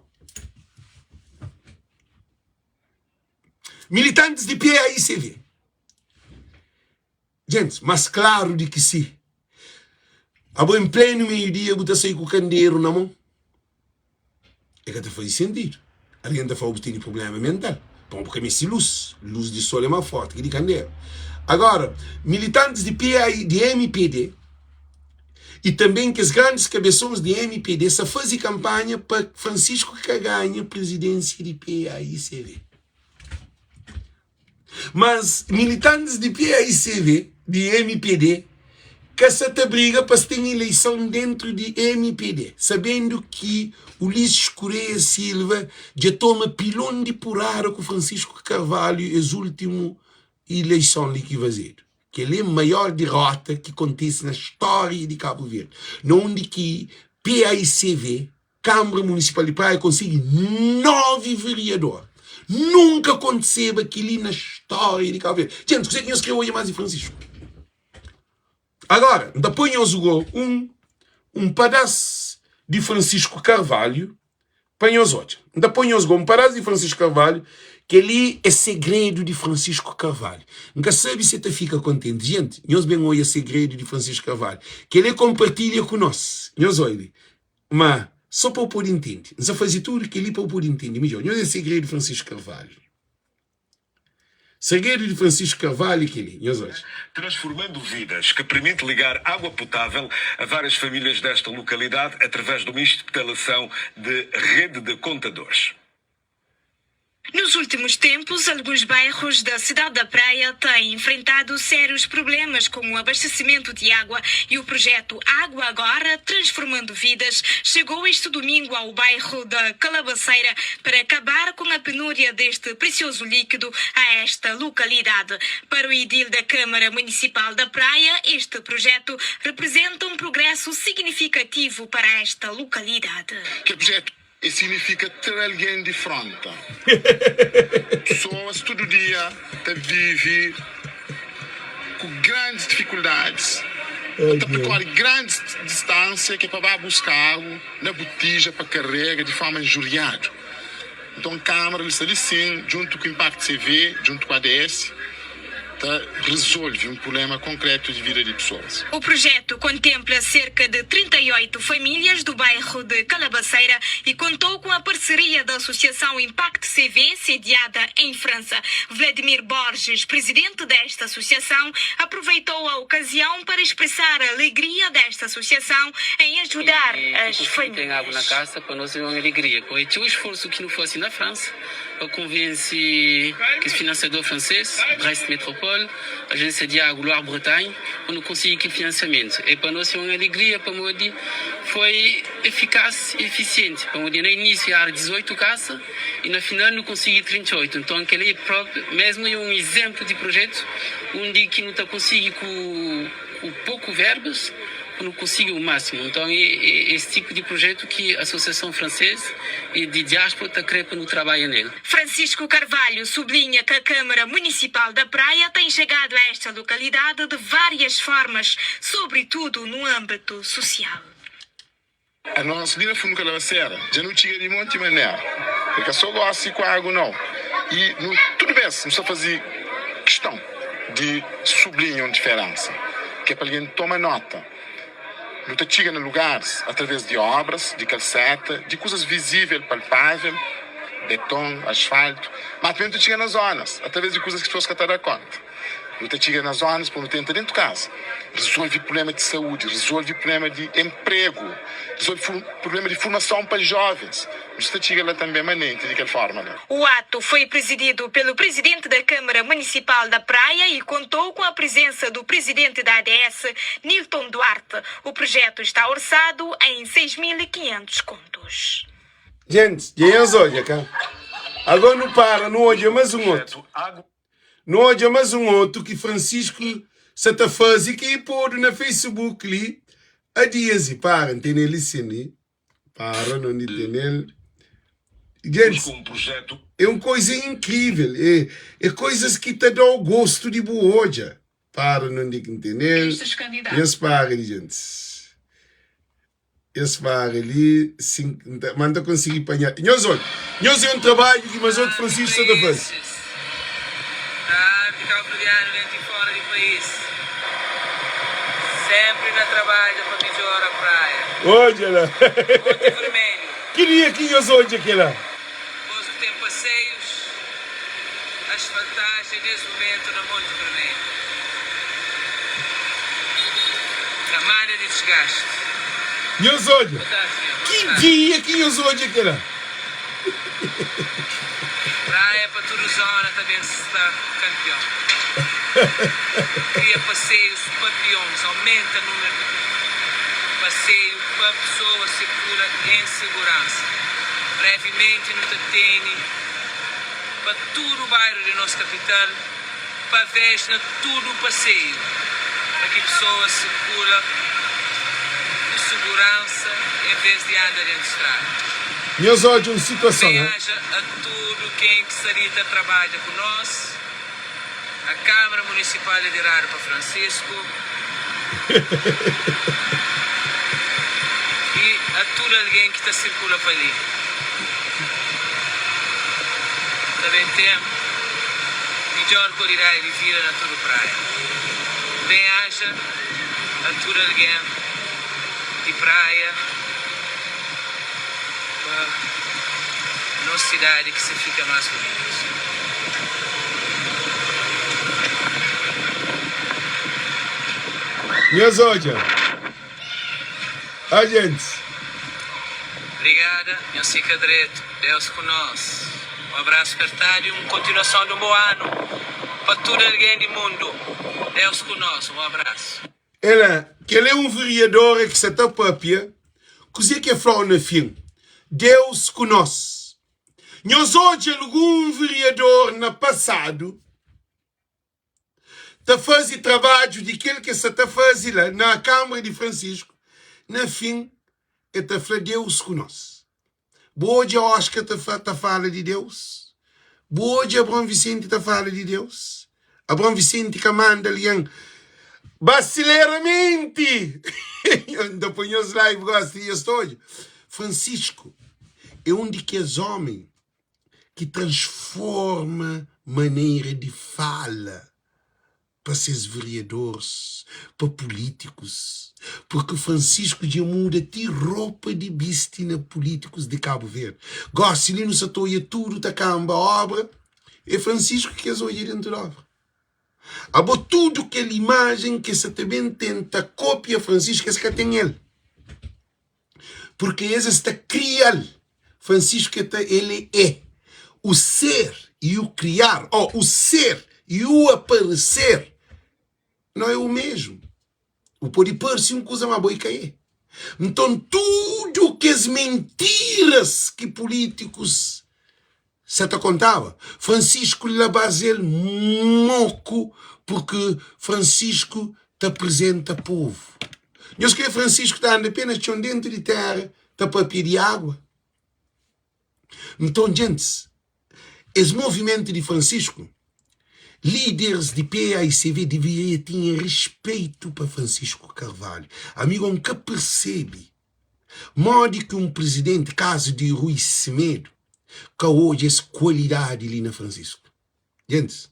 Militantes de PAICV. Gente, mas claro de que sim. Em pleno meio-dia, você sai com o candeeiro na mão. É que até faz sentido. Alguém está falando que tem problema mental. Porque me luz de sol é mais forte que de candeeiro. Agora, militantes de MPD E também que os grandes cabeções de MPD se fazem campanha para Francisco que ganhe a presidência de PAICV. Mas militantes de PAICV, de MPD, que se briga para se ter eleição dentro de MPD, sabendo que Ulisses Correia Silva já toma pilão de porrada com Francisco Carvalho as últimas eleições que vai fazer. Que ele é a maior derrota que acontece na história de Cabo Verde. Onde que PAICV, Câmara Municipal de Praia, consegue 9 vereadores. Nunca aconteceu aquilo na história de Cabo Verde. Gente, você que escreveu hoje mais de Francisco. Agora, depois nós jogou um pedaço de Francisco Carvalho para nós hoje. Depois nós jogou um pedaço de Francisco Carvalho, que ali é segredo de Francisco Carvalho. Nunca sabe se você fica contente. Gente, nós bem hoje é segredo de Francisco Carvalho, que ele compartilha com nós. Nós olha, mas só para o poder entender. Nós fazemos tudo que ele para o poder entender. Melhor, nós é segredo de Francisco Carvalho. Segredo de Francisco Carvalho que ele, nós hoje. Transformando vidas, que permite ligar água potável a várias famílias desta localidade através de uma instalação de rede de contadores. Nos últimos tempos, alguns bairros da cidade da Praia têm enfrentado sérios problemas com o abastecimento de água e o projeto Água Agora, Transformando Vidas, chegou este domingo ao bairro da Calabaceira para acabar com a penúria deste precioso líquido a esta localidade. Para o edil da Câmara Municipal da Praia, este projeto representa um progresso significativo para esta localidade. Que projeto significa ter alguém de frente. Pessoas todo dia vivem com grandes dificuldades. Até percorrer grandes distâncias que é para buscar na botija para carregar de forma injuriada. Então a Câmara está ali sim, junto com o Impacto CV, junto com a ADS, resolve um problema concreto de vida de pessoas. O projeto contempla cerca de 38 famílias do bairro de Calabaceira e contou com a parceria da Associação Impact CV, sediada em França. Vladimir Borges, presidente desta associação, aproveitou a ocasião para expressar a alegria desta associação em ajudar as famílias. Tem água na casa, para nós é uma alegria. Com o esforço que não fosse na França, para convencer que o financiador francês, Brest Métropole, a agência de água Loire-Bretagne, para não conseguir aquele financiamento. E para nós é uma alegria, para nós foi eficaz e eficiente. Para nós, no início, há 18 casas e no final não consegui 38. Então, aquele próprio, mesmo é um exemplo de projeto onde que não está conseguindo com pouco verbos, não consigo o máximo. Então, é esse tipo de projeto que a Associação Francesa e de Diáspora está criando no trabalho nele. Francisco Carvalho sublinha que a Câmara Municipal da Praia tem chegado a esta localidade de várias formas, sobretudo no âmbito social. A nossa linha fundo Calabaceira já não tinha de monte maneira, porque só gosto com a água não. E tudo bem, não precisa fazer questão de sublinhar uma diferença, que é para alguém tomar nota. Não te chega em lugares através de obras, de calçada, de coisas visíveis, palpáveis, beton, asfalto, mas também te chega nas zonas, através de coisas que as pessoas não dão conta. Não te chega nas zonas, para não ter dentro de casa. Resolve problema de saúde, resolve problema de emprego, resolve problema de formação para jovens. Isso te chega lá também, mas nem de qualquer forma. Né? O ato foi presidido pelo presidente da Câmara Municipal da Praia e contou com a presença do presidente da ADS, Nilton Duarte. O projeto está orçado em 6.500 contos. Gente, e hoje, cara? Agora não para, não hoje é mais um outro. Não hoje é mais um outro que Francisco se está fazendo que pôr na Facebook ali. A dias e para, tem ele sim, para, não tem ele. Gente, é uma coisa incrível, é coisas que te dão gosto de boa hoje. Para, não entender. Eles para, gente. Eles para ali, manda conseguir apanhar. Nós é um trabalho que mais outro Francisco está fazendo. Dentro e fora do país. Sempre na trabalho para melhorar a praia. Olha lá. Monte Vermelho. Queria que nós hoje aqui lá. Depois tem passeios asfaltados nesse momento no Monte Vermelho. Trabalho de chegaste. Nhosódia. Boa tarde, senhor. Boa Que tarde. dia que Nhosódia que era? Praia para Turuzona também se está campeão. Cria passeios para peões, aumenta o número de passeio para pessoa circula em segurança. Brevemente no Tatene, para todo o bairro de nossa capital, para ver todo o passeio, para que pessoa circula com segurança em vez de andar dentro de estrada. Nhosódia, uma situação, né? Bem-aja a tudo quem que Sarita trabalha conosco, a Câmara Municipal liderada por Francisco e a todo alguém que está circula para ali. Também tem melhor qualidade de vida na toda praia. Bem-aja a todo alguém de praia, nossa cidade que se fica mais bonita. Nhosódia. A gente. Obrigada, meu Cicadreto. Deus conosco. Um abraço apertado e uma continuação do bom ano para todo alguém do mundo. Deus conosco. Um abraço. Ela, que ele é um vereador que se está papia, que é flor no fim. Deus conosco. Nós hoje algum vereador no passado está fazendo trabalho de aquele que se está fazendo lá na Câmara de Francisco. No fim, está falando Deus conosco. Hoje eu acho que está falando de Deus. Hoje Abrão Vicente está falando de Deus. Abrão Vicente que manda ali brasileiramente. Depois os live gosto de estúdio. Francisco é um daqueles homens que transforma maneira de fala para seus vereadores, para políticos. Porque Francisco já muda de roupa de bistina políticos de Cabo Verde. Gosta ali no setor e tudo da camba obra. É Francisco que é hoje dentro da obra. Abo tudo aquela imagem que você também tenta copiar Francisco, esse que tem ele. Porque esse está criando. Francisco ele é o ser e o criar, ou o ser e o aparecer, não é o mesmo. O pode parecer uma coisa mais boa que é. Então, tudo que as mentiras que políticos se te contava, Francisco lhe baseia moco, porque Francisco te apresenta povo. Deus que Francisco está apenas dentro de terra, está para pedir água. Então, gente, esse movimento de Francisco, líderes de PAICV deveriam ter respeito para Francisco Carvalho. Amigo, nunca percebe. Modo que um presidente, caso de Rui Semedo, que hoje essa qualidade ali na Francisco. Gente,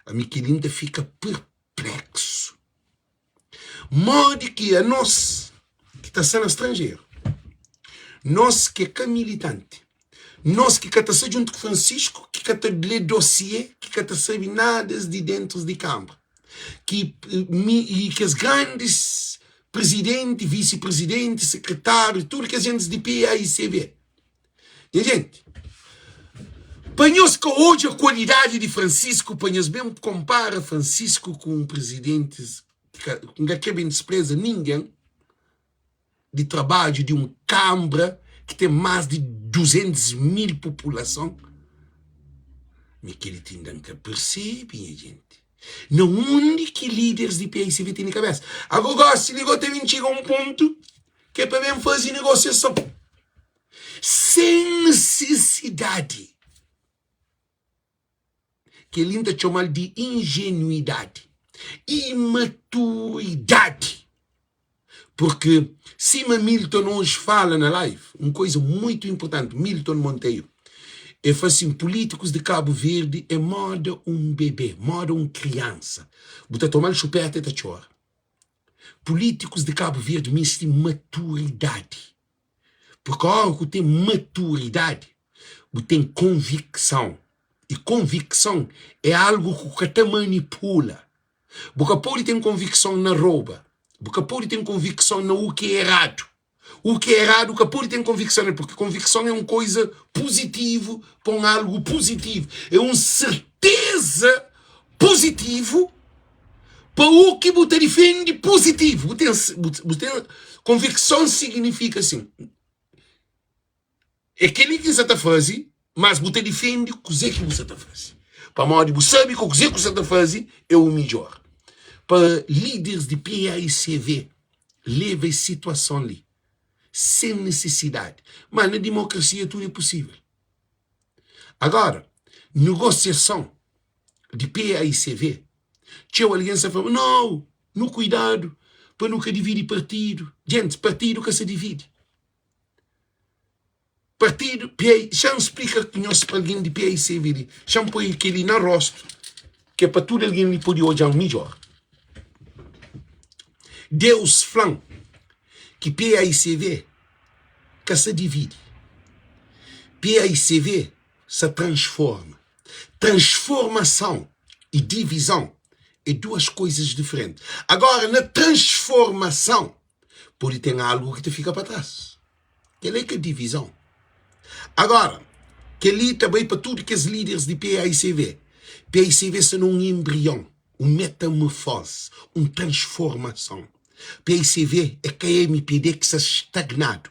a Miquelinda fica perplexo. Modo que a nós, que está sendo estrangeiro, nós que é militante, nós que está junto com Francisco, que está ler dossiê, que está sabe nada de dentro de Câmara, que as grandes presidentes, vice-presidentes, secretários, tudo que a gente de PAICV. E gente, para nós que hoje a qualidade de Francisco, para nós mesmo compara Francisco com presidentes que não querem despreza ninguém de trabalho de uma Câmara que tem mais de 200.000 população, mas que ele tem que perceber, gente. Não onde que líderes de PAICV têm na cabeça. Agora, se ligou, tem chega a um ponto que é para bem fazer negociação. Sem necessidade. Que ele ainda chama de ingenuidade. Imaturidade. Porque, se Milton hoje fala na live, uma coisa muito importante, Milton Monteiro, é assim, políticos de Cabo Verde é moda um bebê, moda uma criança. Você toma chupeta e chora. Políticos de Cabo Verde mistem maturidade. Porque a hora que tem maturidade, você tem convicção. E convicção é algo que te manipula. Porque pode ter convicção na roupa. Porque pode ter convicção no que é errado. O que é errado, o que pode ter convicção, porque convicção é uma coisa positiva para um algo positivo. É uma certeza positivo para o que você defende positivo. Convicção significa assim. É aquele que você está fazendo, mas você defende o que você está fazendo. Para modo você sabe que o que você está fazendo é o melhor. Para líderes de PAICV, leva a situação ali. Sem necessidade. Mas na democracia tudo é possível. Agora, negociação de PAICV, tinha alguém que fala, não, no cuidado, para nunca dividir partido. Gente, partido que se divide. Partido, já não explica que nós para alguém de PAICV, já me põe aquele na rosto, que é para tudo alguém lhe pode olhar melhor. Deus fala que PAICV que se divide. PAICV se transforma. Transformação e divisão é duas coisas diferentes. Agora, na transformação, pode ter algo que te fica para trás. Que é que é divisão. Agora, que ali também para tudo que os líderes de PAICV. PAICV são um embrião, uma metamorfose, uma transformação. PAICV é KMPD que está estagnado.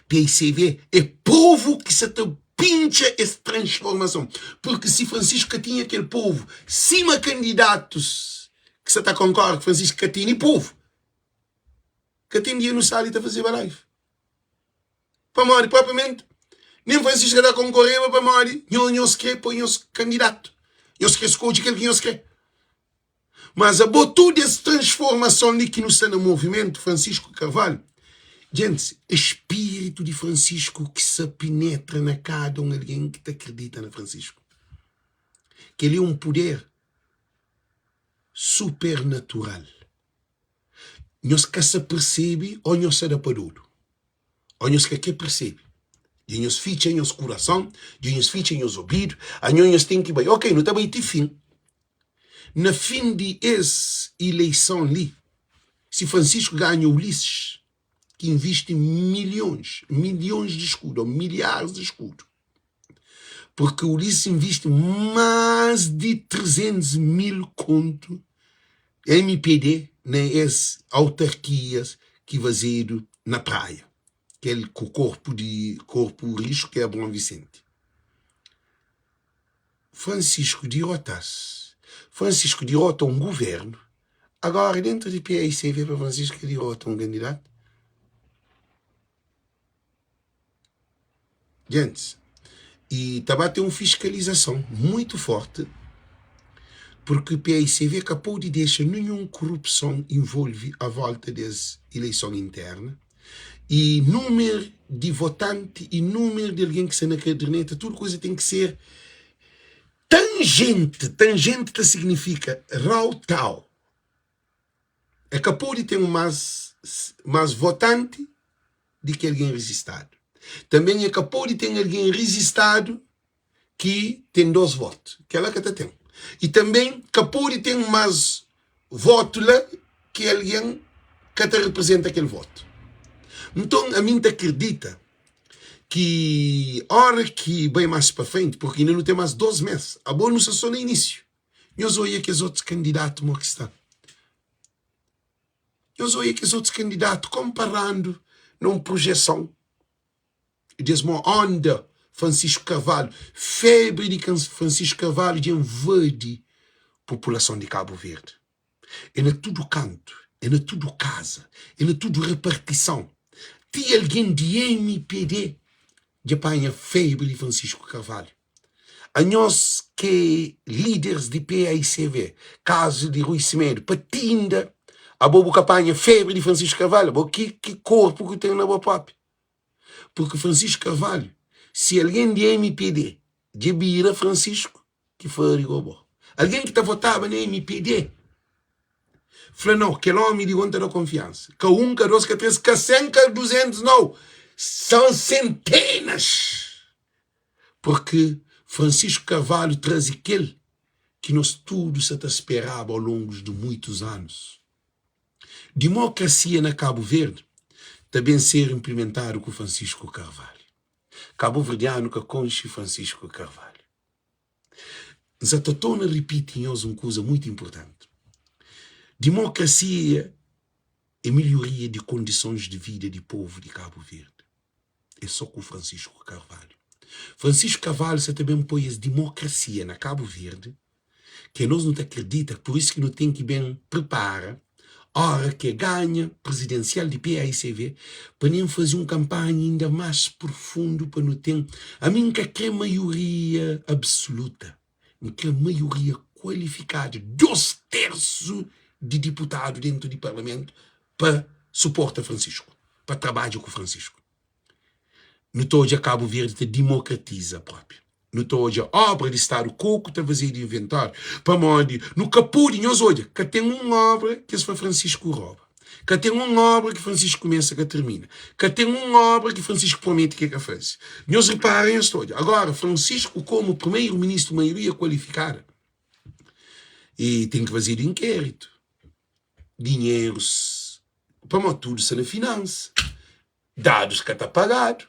PAICV é povo que se pincha essa transformação. Porque se Francisco tinha aquele povo, cima candidatos que se está concordando que Francisco Catinha e povo, Catinha dia no sala e está a fazer live. Para morrer, propriamente, nem Francisco está a concorrer para morrer, não se quer, põe os candidatos. Não se quer escolher aquele que não se quer. Mas a boa dessa transformação ali que não está no movimento, Francisco Carvalho, gente, espírito de Francisco que se penetra na cada alguém que te acredita na Francisco. Que ele é um poder supernatural. Nós que se percebe ou nós se dá para tudo. Ou nós que percebe. E nós ficha em nosso coração, e nós ficha em nosso ouvido, e nós tem que ir. Ok, não está bem ter fim. Na fim de essa eleição ali, se Francisco ganha Ulisses, que investe milhões de escudo, ou milhares de escudo, porque Ulisses investe mais de 300 mil conto MPD nas autarquias que vaziam na praia, aquele com o corpo risco que é Bom Vicente. Francisco derrota um governo. Agora, dentro de PAICV, para Francisco derrota um candidato. Gente, e também tem uma fiscalização muito forte, porque o PAICV acabou de deixar nenhuma corrupção envolve a volta das eleições internas, e número de votantes e número de alguém que está na caderneta, tudo coisa tem que ser tangente. Tangente significa rautal. Acabou de ter mais votante do que alguém resistado. Também acabou de ter alguém resistado que tem 2 votos, que ela que tem. E também acabou de ter mais voto lá que alguém que te representa aquele voto. Então, a mim te acredita que a hora que vai mais para frente, porque ainda não tem mais 2 meses, a boa não se só no início. Eu olho que os outros candidatos que estão. Eu olho que os outros candidatos comparando numa projeção. Diz-me, onda Francisco Carvalho, febre de Francisco Carvalho de invade a população de Cabo Verde. É na tudo canto, é na tudo casa, é na tudo repartição. Tem alguém de MPD de apanha febre de Francisco Carvalho. A nós que líderes de PAICV, caso de Rui Semedo, patinda, a bobo que apanha febre de Francisco Carvalho, que corpo que tem na boa papi. Porque Francisco Carvalho, se alguém de MPD de Bira Francisco, que foi bom. Alguém que está votava na MPD, falou, não, aquele homem de conta da confiança. Que 1, que 2, que 3, que 100, que 200, não. São centenas. Porque Francisco Carvalho traz aquele que nós tudo se esperava ao longo de muitos anos. Democracia na Cabo Verde também ser implementado com Francisco Carvalho. Cabo-verdiano que conche Francisco Carvalho. Zatotona repite em uma coisa muito importante. Democracia é melhoria de condições de vida do povo de Cabo Verde. É só com Francisco Carvalho. Francisco Carvalho se também põe a democracia na Cabo Verde, que nós não acreditamos, por isso que não tem que bem preparar hora que ganha presidencial de PAICV, para nem fazer uma campanha ainda mais profunda, para não ter, a mim que é maioria absoluta, que é maioria qualificada, 2/3 de deputados dentro do parlamento, para suportar Francisco, para trabalhar com Francisco. No todo, Cabo Verde te democratiza próprio. No todo, a obra de Estado, Coco está vazio de inventário. Para onde, no capô de nós, olha, que tem uma obra que esse foi Francisco rouba. Que tem uma obra que Francisco começa que termina. Que tem uma obra que Francisco promete que faz. Nós reparem isso todo. Agora, Francisco, como primeiro-ministro, maioria qualificada, e tem que fazer de inquérito. Dinheiros, para tudo isso na finança. Dados que está pagado.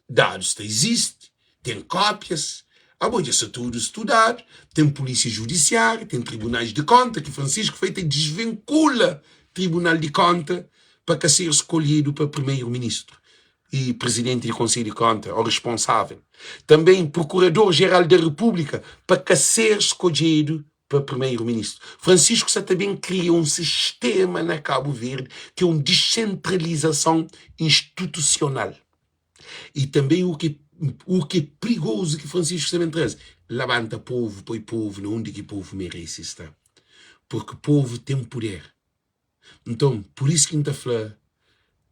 Dados que existe. Tem cópias, isso tudo estudado, tem polícia judiciária, tem tribunais de conta, que Francisco feita desvincula tribunal de conta para que ser escolhido para primeiro-ministro e presidente do Conselho de Conta, ou responsável. Também procurador-geral da República para que ser escolhido para primeiro-ministro. Francisco só também cria um sistema na Cabo Verde que é uma descentralização institucional. E também o que é perigoso que Francisco também traz. Levanta povo, põe povo, onde que o povo merece estar. Porque o povo tem poder. Então, por isso que a gente fala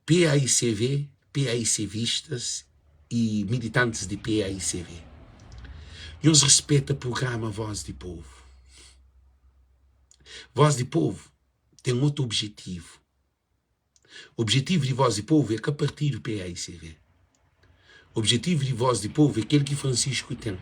PAICV, PAICVistas e militantes de PAICV. Nós respeitamos o programa Voz do Povo. Voz do Povo tem outro objetivo. O objetivo de Voz do Povo é que a partir do PAICV. O objetivo de Voz do Povo é aquele que Francisco tem.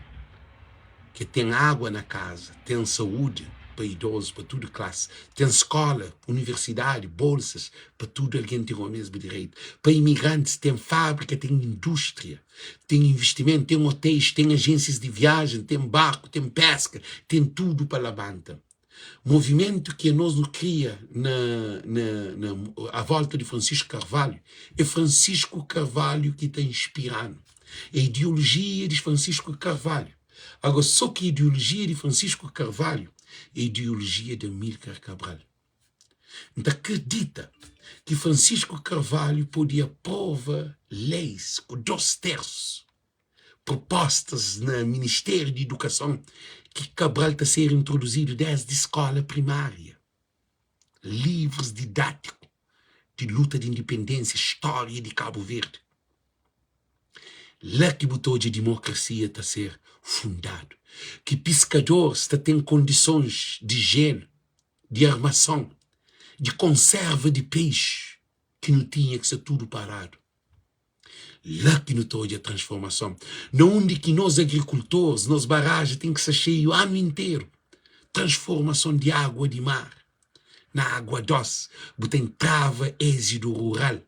Que tem água na casa, tem saúde para idosos, para toda classe, tem escola, universidade, bolsas, para tudo alguém tem o mesmo direito. Para imigrantes tem fábrica, tem indústria, tem investimento, tem hotéis, tem agências de viagem, tem barco, tem pesca, tem tudo para a banda. Movimento que nós não cria à volta de Francisco Carvalho, é Francisco Carvalho que está inspirando. É a ideologia de Francisco Carvalho. Agora, só que a ideologia de Francisco Carvalho é a ideologia de Amílcar Cabral. Então, acredita que Francisco Carvalho podia aprovar leis com 2/3 propostas no Ministério de Educação que Cabral está a ser introduzido desde a escola primária. Livros didáticos de luta de independência, história de Cabo Verde. Lá que botou de democracia está a ser fundado. Que pescadores está tendo condições de higiene, de armação, de conserva de peixe, que não tinha que ser tudo parado. Lá que não toda a transformação. Não onde que nós agricultores, nós barragens, tem que ser cheio o ano inteiro. Transformação de água de mar. Na água doce, botar entrava êxodo rural.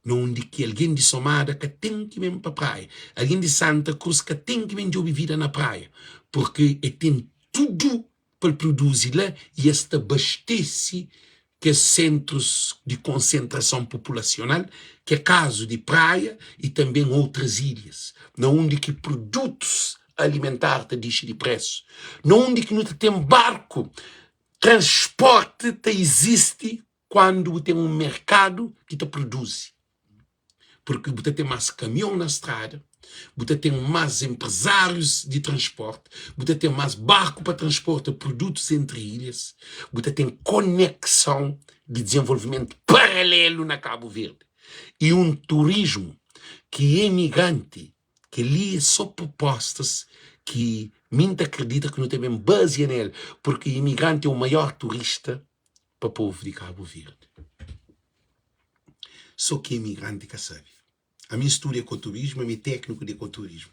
Não onde que alguém de Somada que tem que ir para a praia. Alguém de Santa Cruz que tem que ir de vida na praia. Porque tem tudo para produzir lá e este abastece que centros de concentração populacional, que é caso de praia e também outras ilhas, não onde que produtos alimentares deixam de preço, não onde que não tem barco, transporte existe quando tem um mercado que te produz, porque você tem mais caminhão na estrada, você tem mais empresários de transporte, você tem mais barco para transportar produtos entre ilhas, você tem conexão de desenvolvimento paralelo na Cabo Verde. E um turismo que é imigrante, que lê só propostas que minta acredita que não tem bem base nele, porque o imigrante é o maior turista para o povo de Cabo Verde. Só que imigrante que sabe. A minha história com o turismo, a minha técnica de ecoturismo.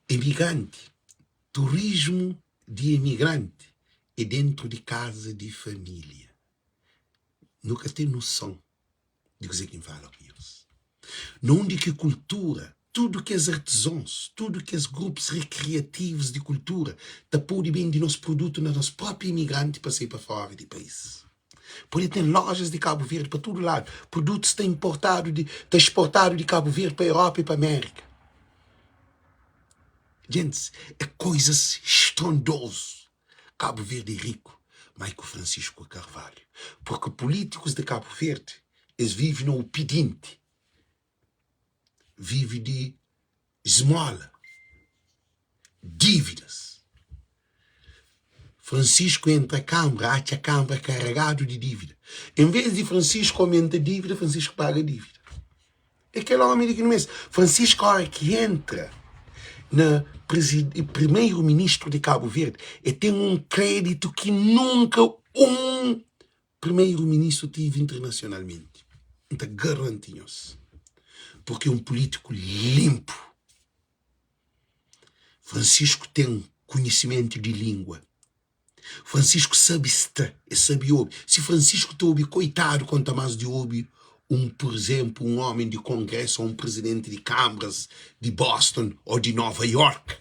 Imigrante, turismo de imigrante é dentro de casa de família. Nunca tem noção de que quem fala com eles. Não de que cultura, tudo que as artesãos, tudo que os grupos recreativos de cultura, tá pode bem de nosso produto na nosso próprio imigrante para sair para fora do país. Porque tem lojas de Cabo Verde para todo lado. Produtos estão exportados de Cabo Verde para a Europa e para a América. Gente, é coisas estrondosas. Cabo Verde é rico, mais que o Francisco Carvalho. Porque políticos de Cabo Verde, eles vivem no pedinte. Vivem de esmola, dívidas. Francisco entra a Câmara, acha a Câmara carregado de dívida. Em vez de Francisco aumenta a dívida, Francisco paga a dívida. É aquele homem aqui no mês. Francisco, a hora que entra na primeiro-ministro de Cabo Verde, e tem um crédito que nunca um primeiro-ministro teve internacionalmente. Então, garantimos. Porque é um político limpo. Francisco tem conhecimento de língua. Francisco sabe estar e sabe ouvir. Se Francisco te ouve, coitado, quanto mais de ouvir por exemplo, um homem de congresso ou um presidente de câmaras de Boston ou de Nova York.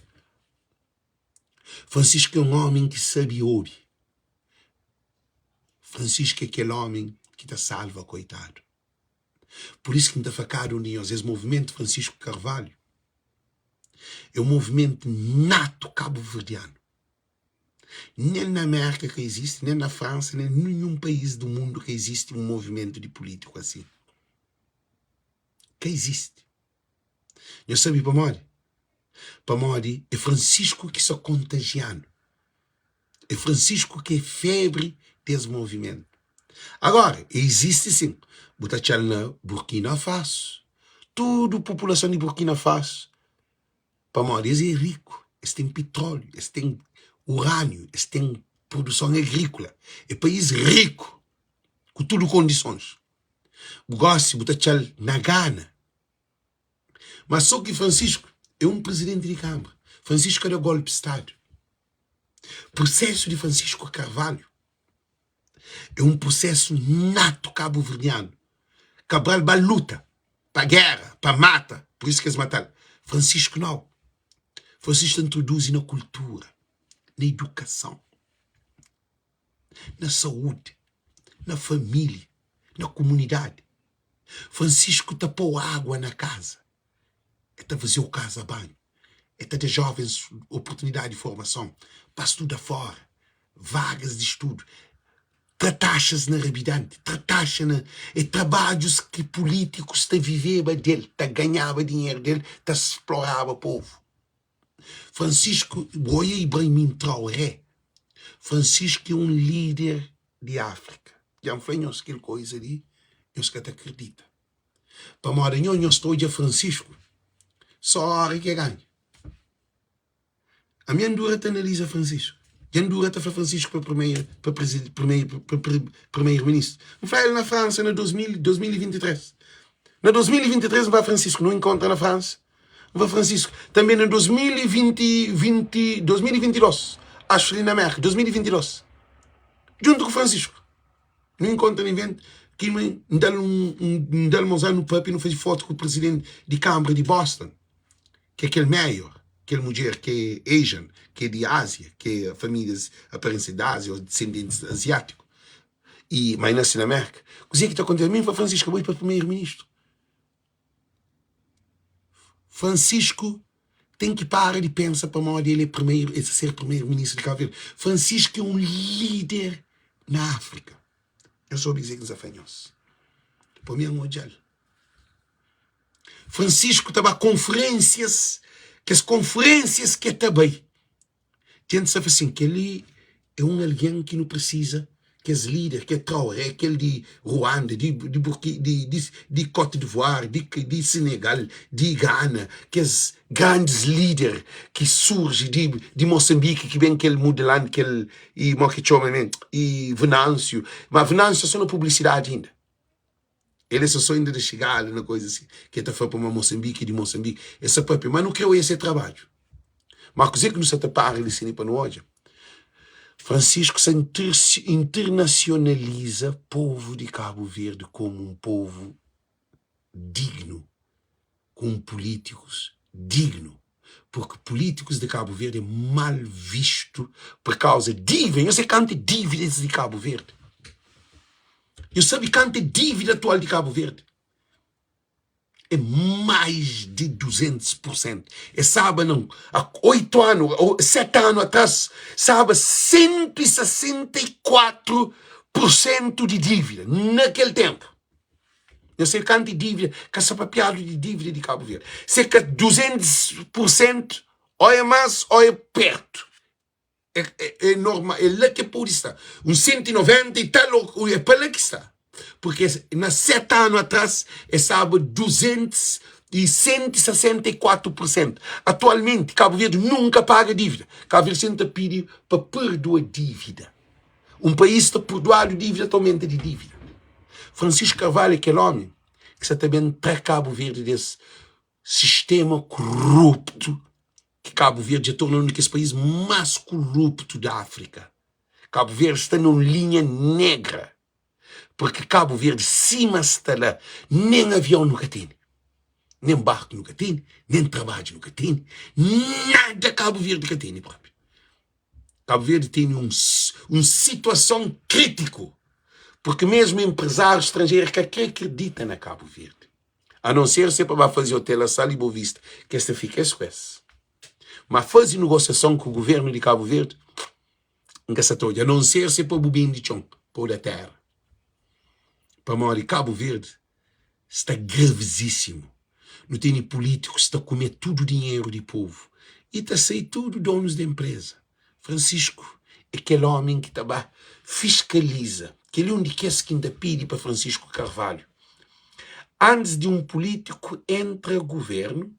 Francisco é um homem que sabe ouvir. Francisco é aquele homem que te salva, coitado. Por isso que me dá facado unidos. Esse movimento Francisco Carvalho é um movimento nato cabo-verdiano. Nem na América que existe, nem na França, nem em nenhum país do mundo que existe um movimento de político assim. Que existe. Eu sabe para Mori? Para Mori é Francisco que só contagiano. É Francisco que é febre desse movimento. Agora, existe sim. Butachal na Burkina Faso. Toda a população de Burkina Faso. Para Mori, eles é rico. Eles têm petróleo, eles têm urânio, eles têm produção agrícola. É país rico, com tudo condições. Gosto de Butachal na Gana. Mas só que Francisco é um presidente de Câmara. Francisco era golpe de Estado. Processo de Francisco Carvalho é um processo nato cabo-verdiano. Cabral luta para guerra, para mata, por isso que eles mataram. Francisco não. Francisco introduz na cultura, na educação, na saúde, na família, na comunidade. Francisco tapou água na casa. É fazer o casa-banho. É dar jovens oportunidade de formação para estudar fora. Vagas de estudo. Taxas na rabidante. Taxas na... É trabalhos que políticos te viveva dele. Te ganhava dinheiro dele. Te explorava o povo. Francisco, Boia Ibrahim Traoré. Francisco é um líder de África. Já foi aquela coisa ali. Eu que te acredita. Para Maranhão, eu estou de Francisco. Só a hora que ganha. A minha Andorra te analisa Francisco. E a Andorra te faz Francisco para primeiro-ministro. Não foi ele na França em 2023. Na 2023 não vai Francisco, não encontra na França. Não vai Francisco. Também em 2022. Acho que na América, 2022. Junto com Francisco. Não encontra ninguém que me dá um mozão no pub e não faz foto com o presidente de Câmara de Boston. Que é aquele maior, aquela mulher que é Asian, que é de Ásia, que é famílias aparência da Ásia ou descendentes asiáticos, mas nasce na América. O que está acontecendo? A mim foi Francisco, vou ir para o primeiro-ministro. Francisco tem que parar de pensar para uma hora ele é ser primeiro-ministro de Cabo Verde. Francisco é um líder na África. Eu sou dizer que desafanhoso. Para mim é um mundial. Francisco estava conferências, que as conferências que também. Gente sabe assim, que ele é um alguém que não precisa, que é líder, que é Traoré, aquele de Ruanda, de Côte d'Ivoire, de Senegal, de Ghana, que é grandes líderes que surgem de Moçambique, que vem aquele modelando, e Venâncio. Mas Venâncio é só na publicidade ainda. Ele só ainda de chegar na coisa assim, que está foi para Moçambique, de Moçambique, essa própria, mas não criou esse trabalho. Mas coisa que não se tapar ele ensina para nós. Francisco se internacionaliza povo de Cabo Verde como um povo digno, com políticos dignos. Porque políticos de Cabo Verde é mal visto por causa de dívida. Eu sei quanto é dívidas de Cabo Verde. Eu sei quanto é dívida atual de Cabo Verde. É mais de 200%. É, sabe, não, há 8 anos, ou 7 anos atrás, sabe, 164% de dívida naquele tempo. Eu sei quanto de dívida, caçapapeado de dívida de Cabo Verde. Cerca de 200%, ou é mais, ou é perto. É normal, é lá que pode estar. 190 e tal, é para lá que está. Porque na 7 anos atrás, é sabe, 164%. Atualmente, Cabo Verde nunca paga dívida. Cabo Verde sempre pede para perdoar dívida. Um país está perdoado dívida, atualmente de dívida. Francisco Carvalho é aquele homem que está também para Cabo Verde desse sistema corrupto que Cabo Verde já tornou esse país mais corrupto da África. Cabo Verde está numa linha negra. Porque Cabo Verde, cima está lá, nem avião nunca tem, nem barco nunca tem, nem trabalho nunca tem, nada Cabo Verde nunca tem próprio. Cabo Verde tem uma situação crítica, porque mesmo empresários estrangeiros que acreditam na Cabo Verde, a não ser se para fazer hotel a Sala e Boa Vista, que esta fica esquece. Mas fazer negociação com o governo de Cabo Verde, a não ser se para o bem de chão, para a terra. Para morrer Cabo Verde está gravíssimo. Não tem políticos, está a comer tudo o dinheiro do povo. E está a sair tudo donos da empresa. Francisco é aquele homem que está fiscaliza. Aquele onde quer que ainda pede para Francisco Carvalho. Antes de um político entrar no governo,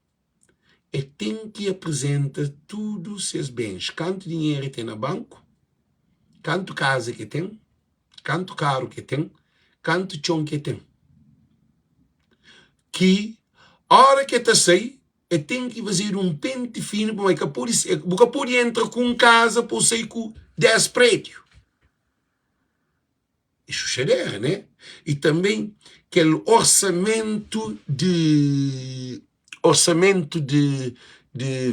ele tem que apresentar todos os seus bens. Quanto dinheiro tem no banco, quanto casa que tem, quanto carro que tem, quanto chão que tem. Que, a hora que está sair, ele tem que fazer um pente fino, porque pode entrar com casa, pode sair com 10 prédios. Isso cheira, né? E também aquele orçamento de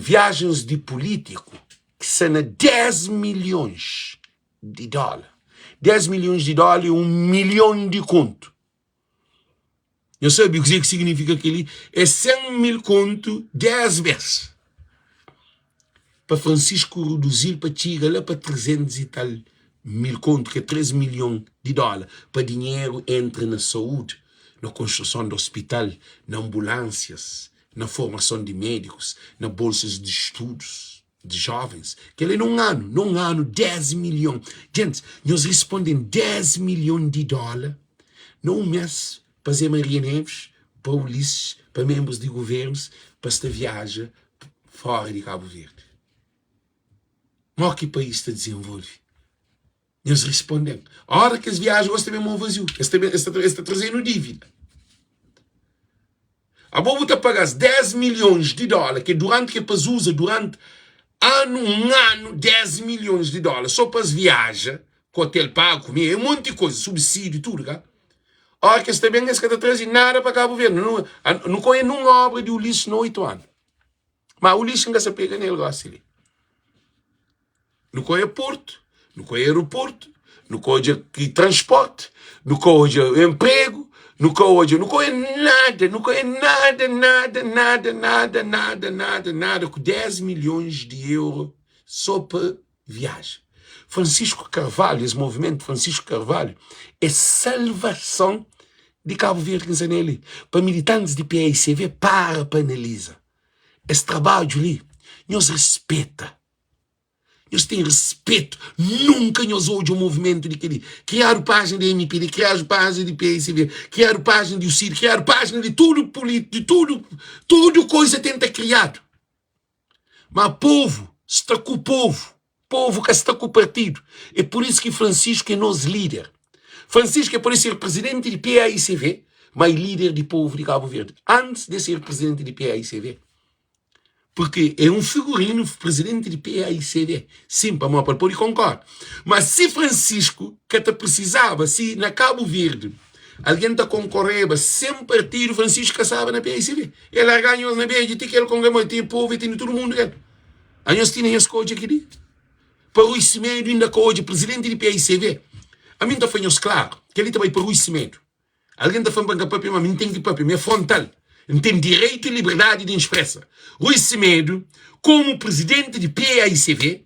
viagens de político, que são 10 milhões de dólares. 10 milhões de dólares e 1 milhão de conto. Eu sei o que significa aquilo. É 100 mil conto 10 vezes. Para Francisco reduzir para chegar lá para 300 e tal mil conto, que é 3 milhões de dólares. Para dinheiro entra na saúde, na construção do hospital, na ambulâncias, na formação de médicos, na bolsas de estudos de jovens, que ele num ano, 10 milhões. Gente, nós respondemos 10 milhões de dólares num mês para Zé Maria Neves, para Ulisses, para membros de governos, para esta viagem fora de Cabo Verde. Mas que país está desenvolvido? Nós respondemos. A hora que as viagens, nós também vão vazio. Está trazendo dívida. A boa está a pagar 10 milhões de dólares, que durante que usa durante um ano, 10 milhões de dólares, só para as viagens, com hotel pago, comer, um monte de coisa, subsídio, tudo, cá. Olha, que está bem, que está trazendo nada para Cabo Verde. Não conheço nenhuma obra de Ulisses no 8 anos. Mas o Ulisses não se pega nele, assim. Não conheço porto, não conheço aeroporto, não conheço transporte, não conheço emprego, não conheço nada, com 10 milhões de euros só para viagem. Francisco Carvalho, esse movimento Francisco Carvalho, é salvação de Cabo Verde, para militantes de PAICV, para analisar. Esse trabalho ali, nós respeita. Nós temos respeito. Nunca nós ouvimos o movimento de querer criar página de MPD, criar página de PAICV, criar página do CID, criar página de tudo político, de tudo coisa tenta criar. Mas o povo está com o povo que está com o partido. É por isso que Francisco é nosso líder. Francisco é por isso ser presidente de PAICV, mas líder do povo de Cabo Verde, antes de ser presidente de PAICV. Porque é um figurino presidente de PAICV. Sim, para mim, para pôr e concordo. Mas se Francisco, que te precisava, se na Cabo Verde, alguém te concorreva sem partido, Francisco caçava na PAICV. Ele ganhou na BGT, que ele congrama, tem povo, tem todo mundo. Aí nós tínhamos as coisas aqui. Para o Semedo, ainda coisa, presidente de PAICV. A mim está falando claro, que ele também para o Semedo. Alguém está falando para o mas não tem que papel, mas é frontal. Não tem direito e liberdade de expressar. Rui Semedo, como presidente de PAICV,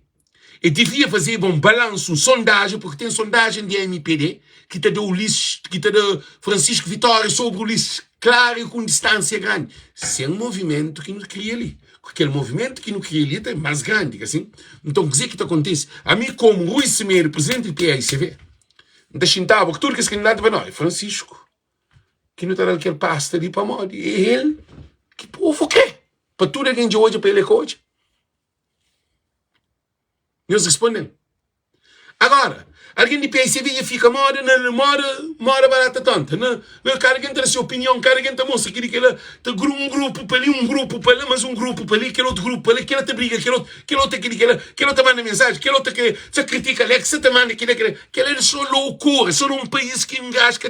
ele devia fazer um balanço, uma sondagem, porque tem sondagem de MPD, que está do Ulisses, que está do Francisco Vitória sobre o Ulisses, claro e com distância grande. Sem um movimento que não cria ali. Aquele movimento que não cria ali é mais grande, assim. Então, dizer que isso acontece. A mim, como Rui Semedo, presidente de PAICV, não está chintado, porque tudo que esse candidato vai, não, é Francisco. Que não está dando aquele pasta ali para a moda. E ele, que povo o quê? Para tudo alguém de hoje, para ele é coisa. E eles respondem. Agora, alguém de PAICV fica mora barata tonta. Cara, alguém tem a sua opinião, cara, alguém tem mostra que ele tem um grupo para ali, mas um grupo para ali, aquele outro grupo para ali, aquele outro briga, aquele outro manda mensagem, aquele outro que você critica ali, que você te manda, aquele é só loucura, só um país que engasga.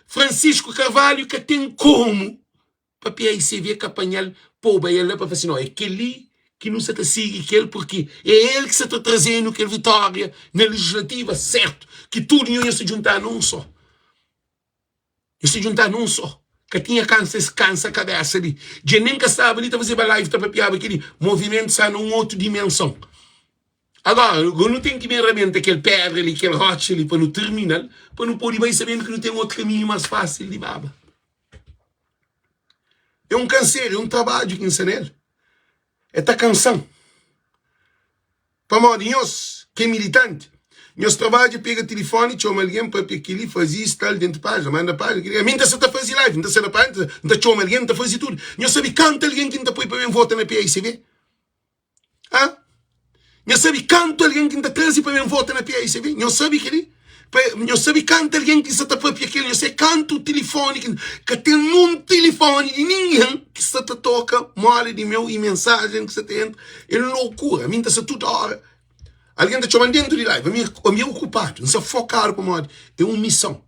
Francisco Carvalho que tem como para PAICV que apanhar povo ele para fazer assim, não, é aquele que não se te siga aquele porque é ele que se está trazendo aquela vitória na legislativa, certo, que tudo ia se juntar num só. Ia se juntar num só. Que tinha cansa a cabeça ali. Já nem que estava ali, estava fazendo live, estava piaba aquele movimento está numa outra dimensão. Agora, eu não tenho que me realmente aquele pedra ali, aquele rocha ali para no terminal, para não pôr mais sabendo que não tem outro caminho mais fácil de baba. É um câncer, é um trabalho que ensina ele. É tá canção. Para nós, que é militante, nós trabalho, pega o telefone, chama alguém para que ele fazia isso, tal, dentro da página, manda página. A mim está a fazer live, não está a página, não está chama alguém, está a fazer tudo. Nós sabe quanto alguém que está para votar na PAICV? Ah? Nós sabe quanto alguém que está trazendo para votar na PAICV? Nós sabe que ele? Nós sabe quanto alguém que está para aquele, nós sabe quanto telefone que tem um telefone de ninguém que está toca, mole de meu e mensagem que você tem. É loucura, a mim está toda hora. Alguém está chamando dentro de live, a mim é ocupado, não se focar para modo. É uma missão.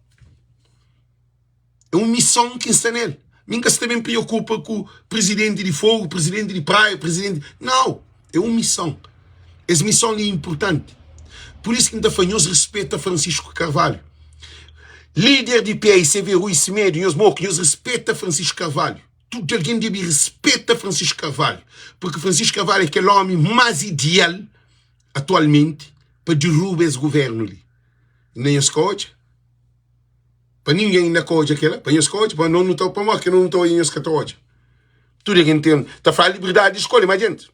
É uma missão que está nele. Mim que se também preocupa com o presidente de fogo, presidente de praia, presidente. Não, é uma missão. Essa missão é importante. Por isso que ainda nós respeita Francisco Carvalho. Líder de PAICV, Rui Semedo, nós respeita Francisco Carvalho. Tudo alguém deve respeitar Francisco Carvalho. Porque Francisco Carvalho é aquele homem mais ideal, atualmente, para derrubar esse governo ali. Nem as coisas. Para ninguém na coisa aquela. Para as coisas, para não estar para morrer, que não estou em as coisas. Tudo alguém tem. Está a falar de liberdade de escolha, mas gente.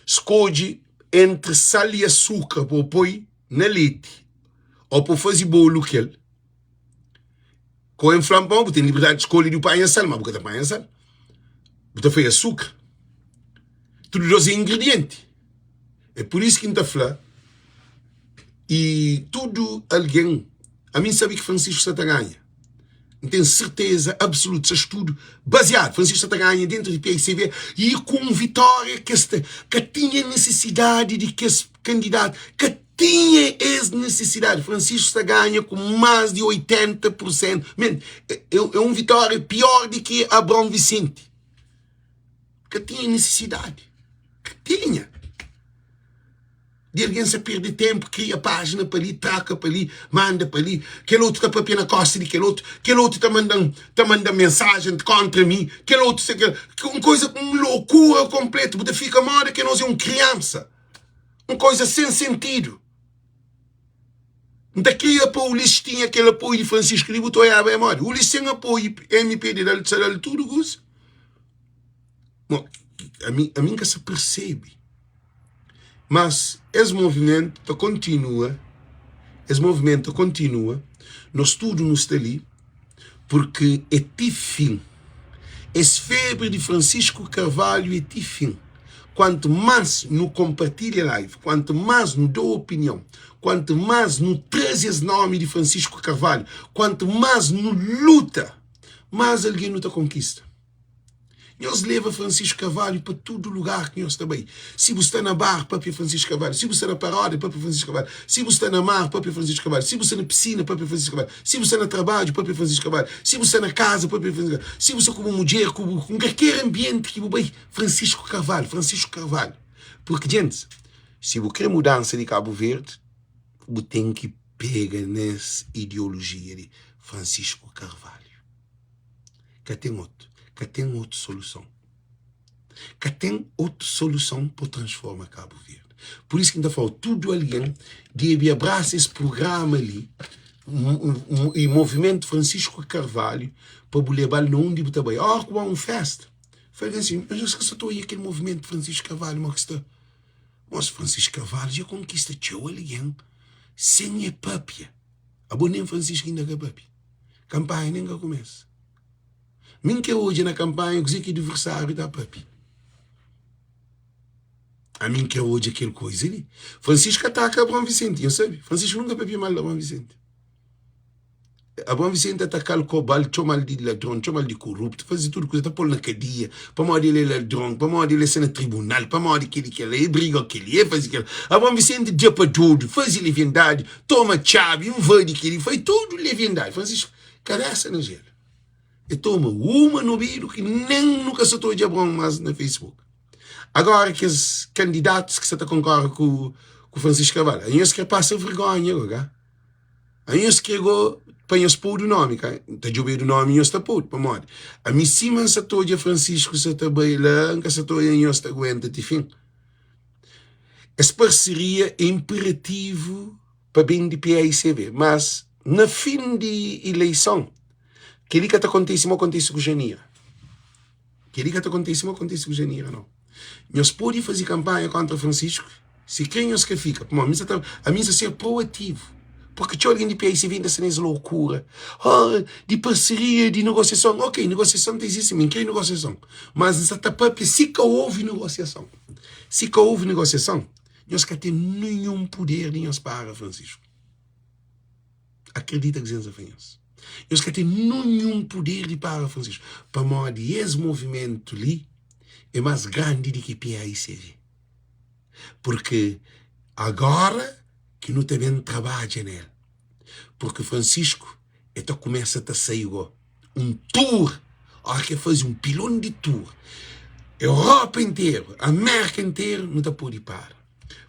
Escolhe entre sal e açúcar para pôr na leite ou para fazer bolo que ele. Com o flampão, você tem liberdade de escolher o pão e a sal, mas você tem pão e a sal. Você faz açúcar. Tudo isso é ingrediente. É por isso que a gente fala. E tudo alguém, a mim sabe que Francisco Santa ganha. Não tenho certeza absoluta, se estudo baseado. Francisco Santa ganha dentro de PAICV e com vitória que tinha necessidade de que esse candidato, que tinha essa necessidade. Francisco Santa ganha com mais de 80%. É uma vitória pior do que Abrão Vicente. Que tinha necessidade. Que tinha. De alguém se perde tempo, cria página para ali, traca para ali, manda para ali, aquele outro está para na costa de aquele outro está mandando mensagem contra mim, aquele outro, uma coisa, uma loucura completa, você fica uma hora que nós é uma criança, uma coisa sem sentido. Então cria para o Ulisses tinha aquele apoio de Francisco e botou a memória. O Ulisses tem apoio, MPD, dá tudo, Gus. Bom, a mim que se percebe. Mas esse movimento continua, nós tudo nos está ali, porque é fim. Esse febre de Francisco Carvalho é fim. Quanto mais nos compartilha live, quanto mais nos dou opinião, quanto mais nos traz esse nome de Francisco Carvalho, quanto mais nos luta, mais alguém nos conquista. Nós leva Francisco Carvalho para todo lugar que nós também. Se você está na bar, papi Francisco Carvalho. Se você está na paródia, papi Francisco Carvalho. Se você está na mar, papi Francisco Carvalho. Se você está na piscina, papi Francisco Carvalho. Se você está no trabalho, papi Francisco Carvalho. Se você está na casa, papi Francisco Carvalho. Se você como mulher, com qualquer ambiente que você Francisco Carvalho, Francisco Carvalho. Porque, gente, se você quer mudança de Cabo Verde, você tem que pegar nessa ideologia de Francisco Carvalho. Que tem outra solução. Que tem outra solução para transformar Cabo Verde. Por isso que ainda fala, tudo alguém deve abraçar esse programa ali, e movimento Francisco Carvalho, para levar onde você vai. Como uma festa. Falei assim, mas eu estou aí aquele movimento Francisco Carvalho, mas Francisco Carvalho já conquista teu alguém sem a papia. A boa Francisco ainda é papia. Campanha nem começa. Mim que hoje na campanha, eu sei que adversário da papi. A mim que hoje aquele coisa ali. Francisco ataca a Bom Vicente, eu sabe? Francisco nunca papi mal da Bom Vicente. A Bom Vicente ataca o cobal, chama de ladrão, chama de corrupto, faz tudo coisa, tá pôr na cadeia, para mal ele é ladrão, para mal ele é no tribunal, para mal aquele que ele briga aquele, faz aquele. A Bom Vicente dia para tudo, faz leviandade, toma chave, invade aquele, faz tudo leviandade. Francisco, carece na gelo. E toma uma no vídeo que nem nunca se estou de abrir mais no Facebook. Agora que os candidatos que se concorrem com Francisco Carvalho, aí eles que passam vergonha, agora. Aí eles que põem os pôr do nome, está de ouvir o nome e eles está pôr, para morrer. A mim cima se estou de Francisco se está bailando, que se estou em eles está aguenta de fim. Essa parceria é imperativo para bem de PAICV, mas na fim de eleição, aquilo que acontece com o Janira. Aquilo que acontece com o Janira, não. Nós podemos fazer campanha contra Francisco, se quem nós que fica. A mim ser proativo. Porque tinha alguém de PAICV ainda sem essa loucura. De parceria, de negociação. Ok, negociação existe, mas que negociação? Mas se que houve negociação. Se que houve negociação, nós não temos nenhum poder de nós para Francisco. Acredita que a gente faz. Eles que têm nenhum poder de para Francisco. Para modo esse movimento ali é mais grande do que PAICV. Porque agora que não também trabalha nele. Porque Francisco então começa a sair um tour. Olha que faz um pilão de tour. Europa inteira, América inteira, não está por ir para.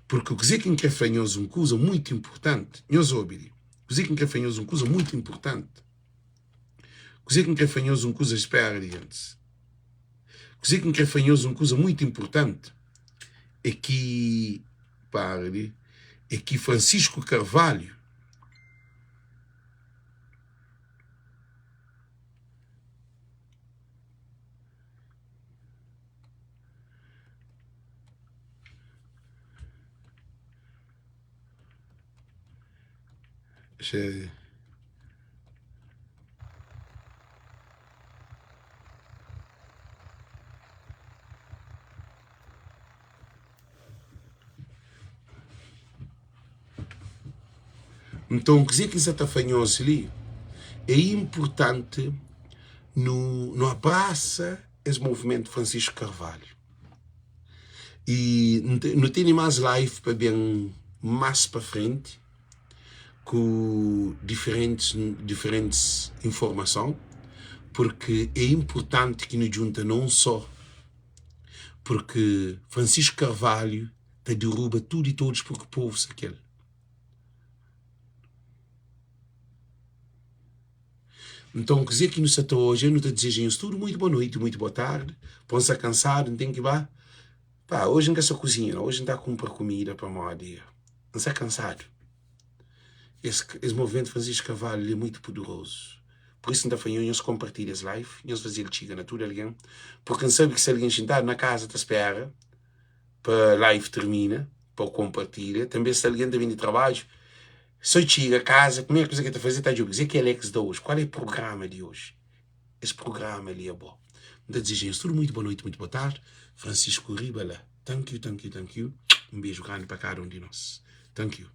Porque o que quem quer fazer uma coisa muito importante, nós ouvimos. O que quer fazer uma coisa muito importante. Così que fazer uma coisa experiente. Così que fazer uma coisa muito importante é que Francisco Carvalho então, o que você está fazendo ali é importante no abraça esse movimento Francisco Carvalho. E não tem mais live para bem mais para frente com diferentes informações, porque é importante que nos junta não só porque Francisco Carvalho te derruba tudo e todos porque o povo se quer. Então, quer dizer que nos até hoje, eu não te desejo tudo muito boa noite, muito boa tarde, põe-se cansado, não tem que ir lá. Pá, hoje não quer só cozinha, hoje não está a comprar comida para uma dia. Não está cansado. Esse movimento Francisco Carvalho é muito poderoso. Por isso, não está fazendo, nós compartilhamos as live, nós fazemos chega na tudo alguém, porque não sabe que se alguém sentar na casa te espera, para a live termina, para compartilhar, também se alguém está vindo de trabalho, só chega a casa, a primeira coisa que está a fazer está a dizer que é Alex de hoje. Qual é o programa de hoje? Esse programa ali é bom. Então, desejamos tudo muito boa noite, muito boa tarde. Francisco Ribala. Thank you. Um beijo grande para cada um de nós. Thank you.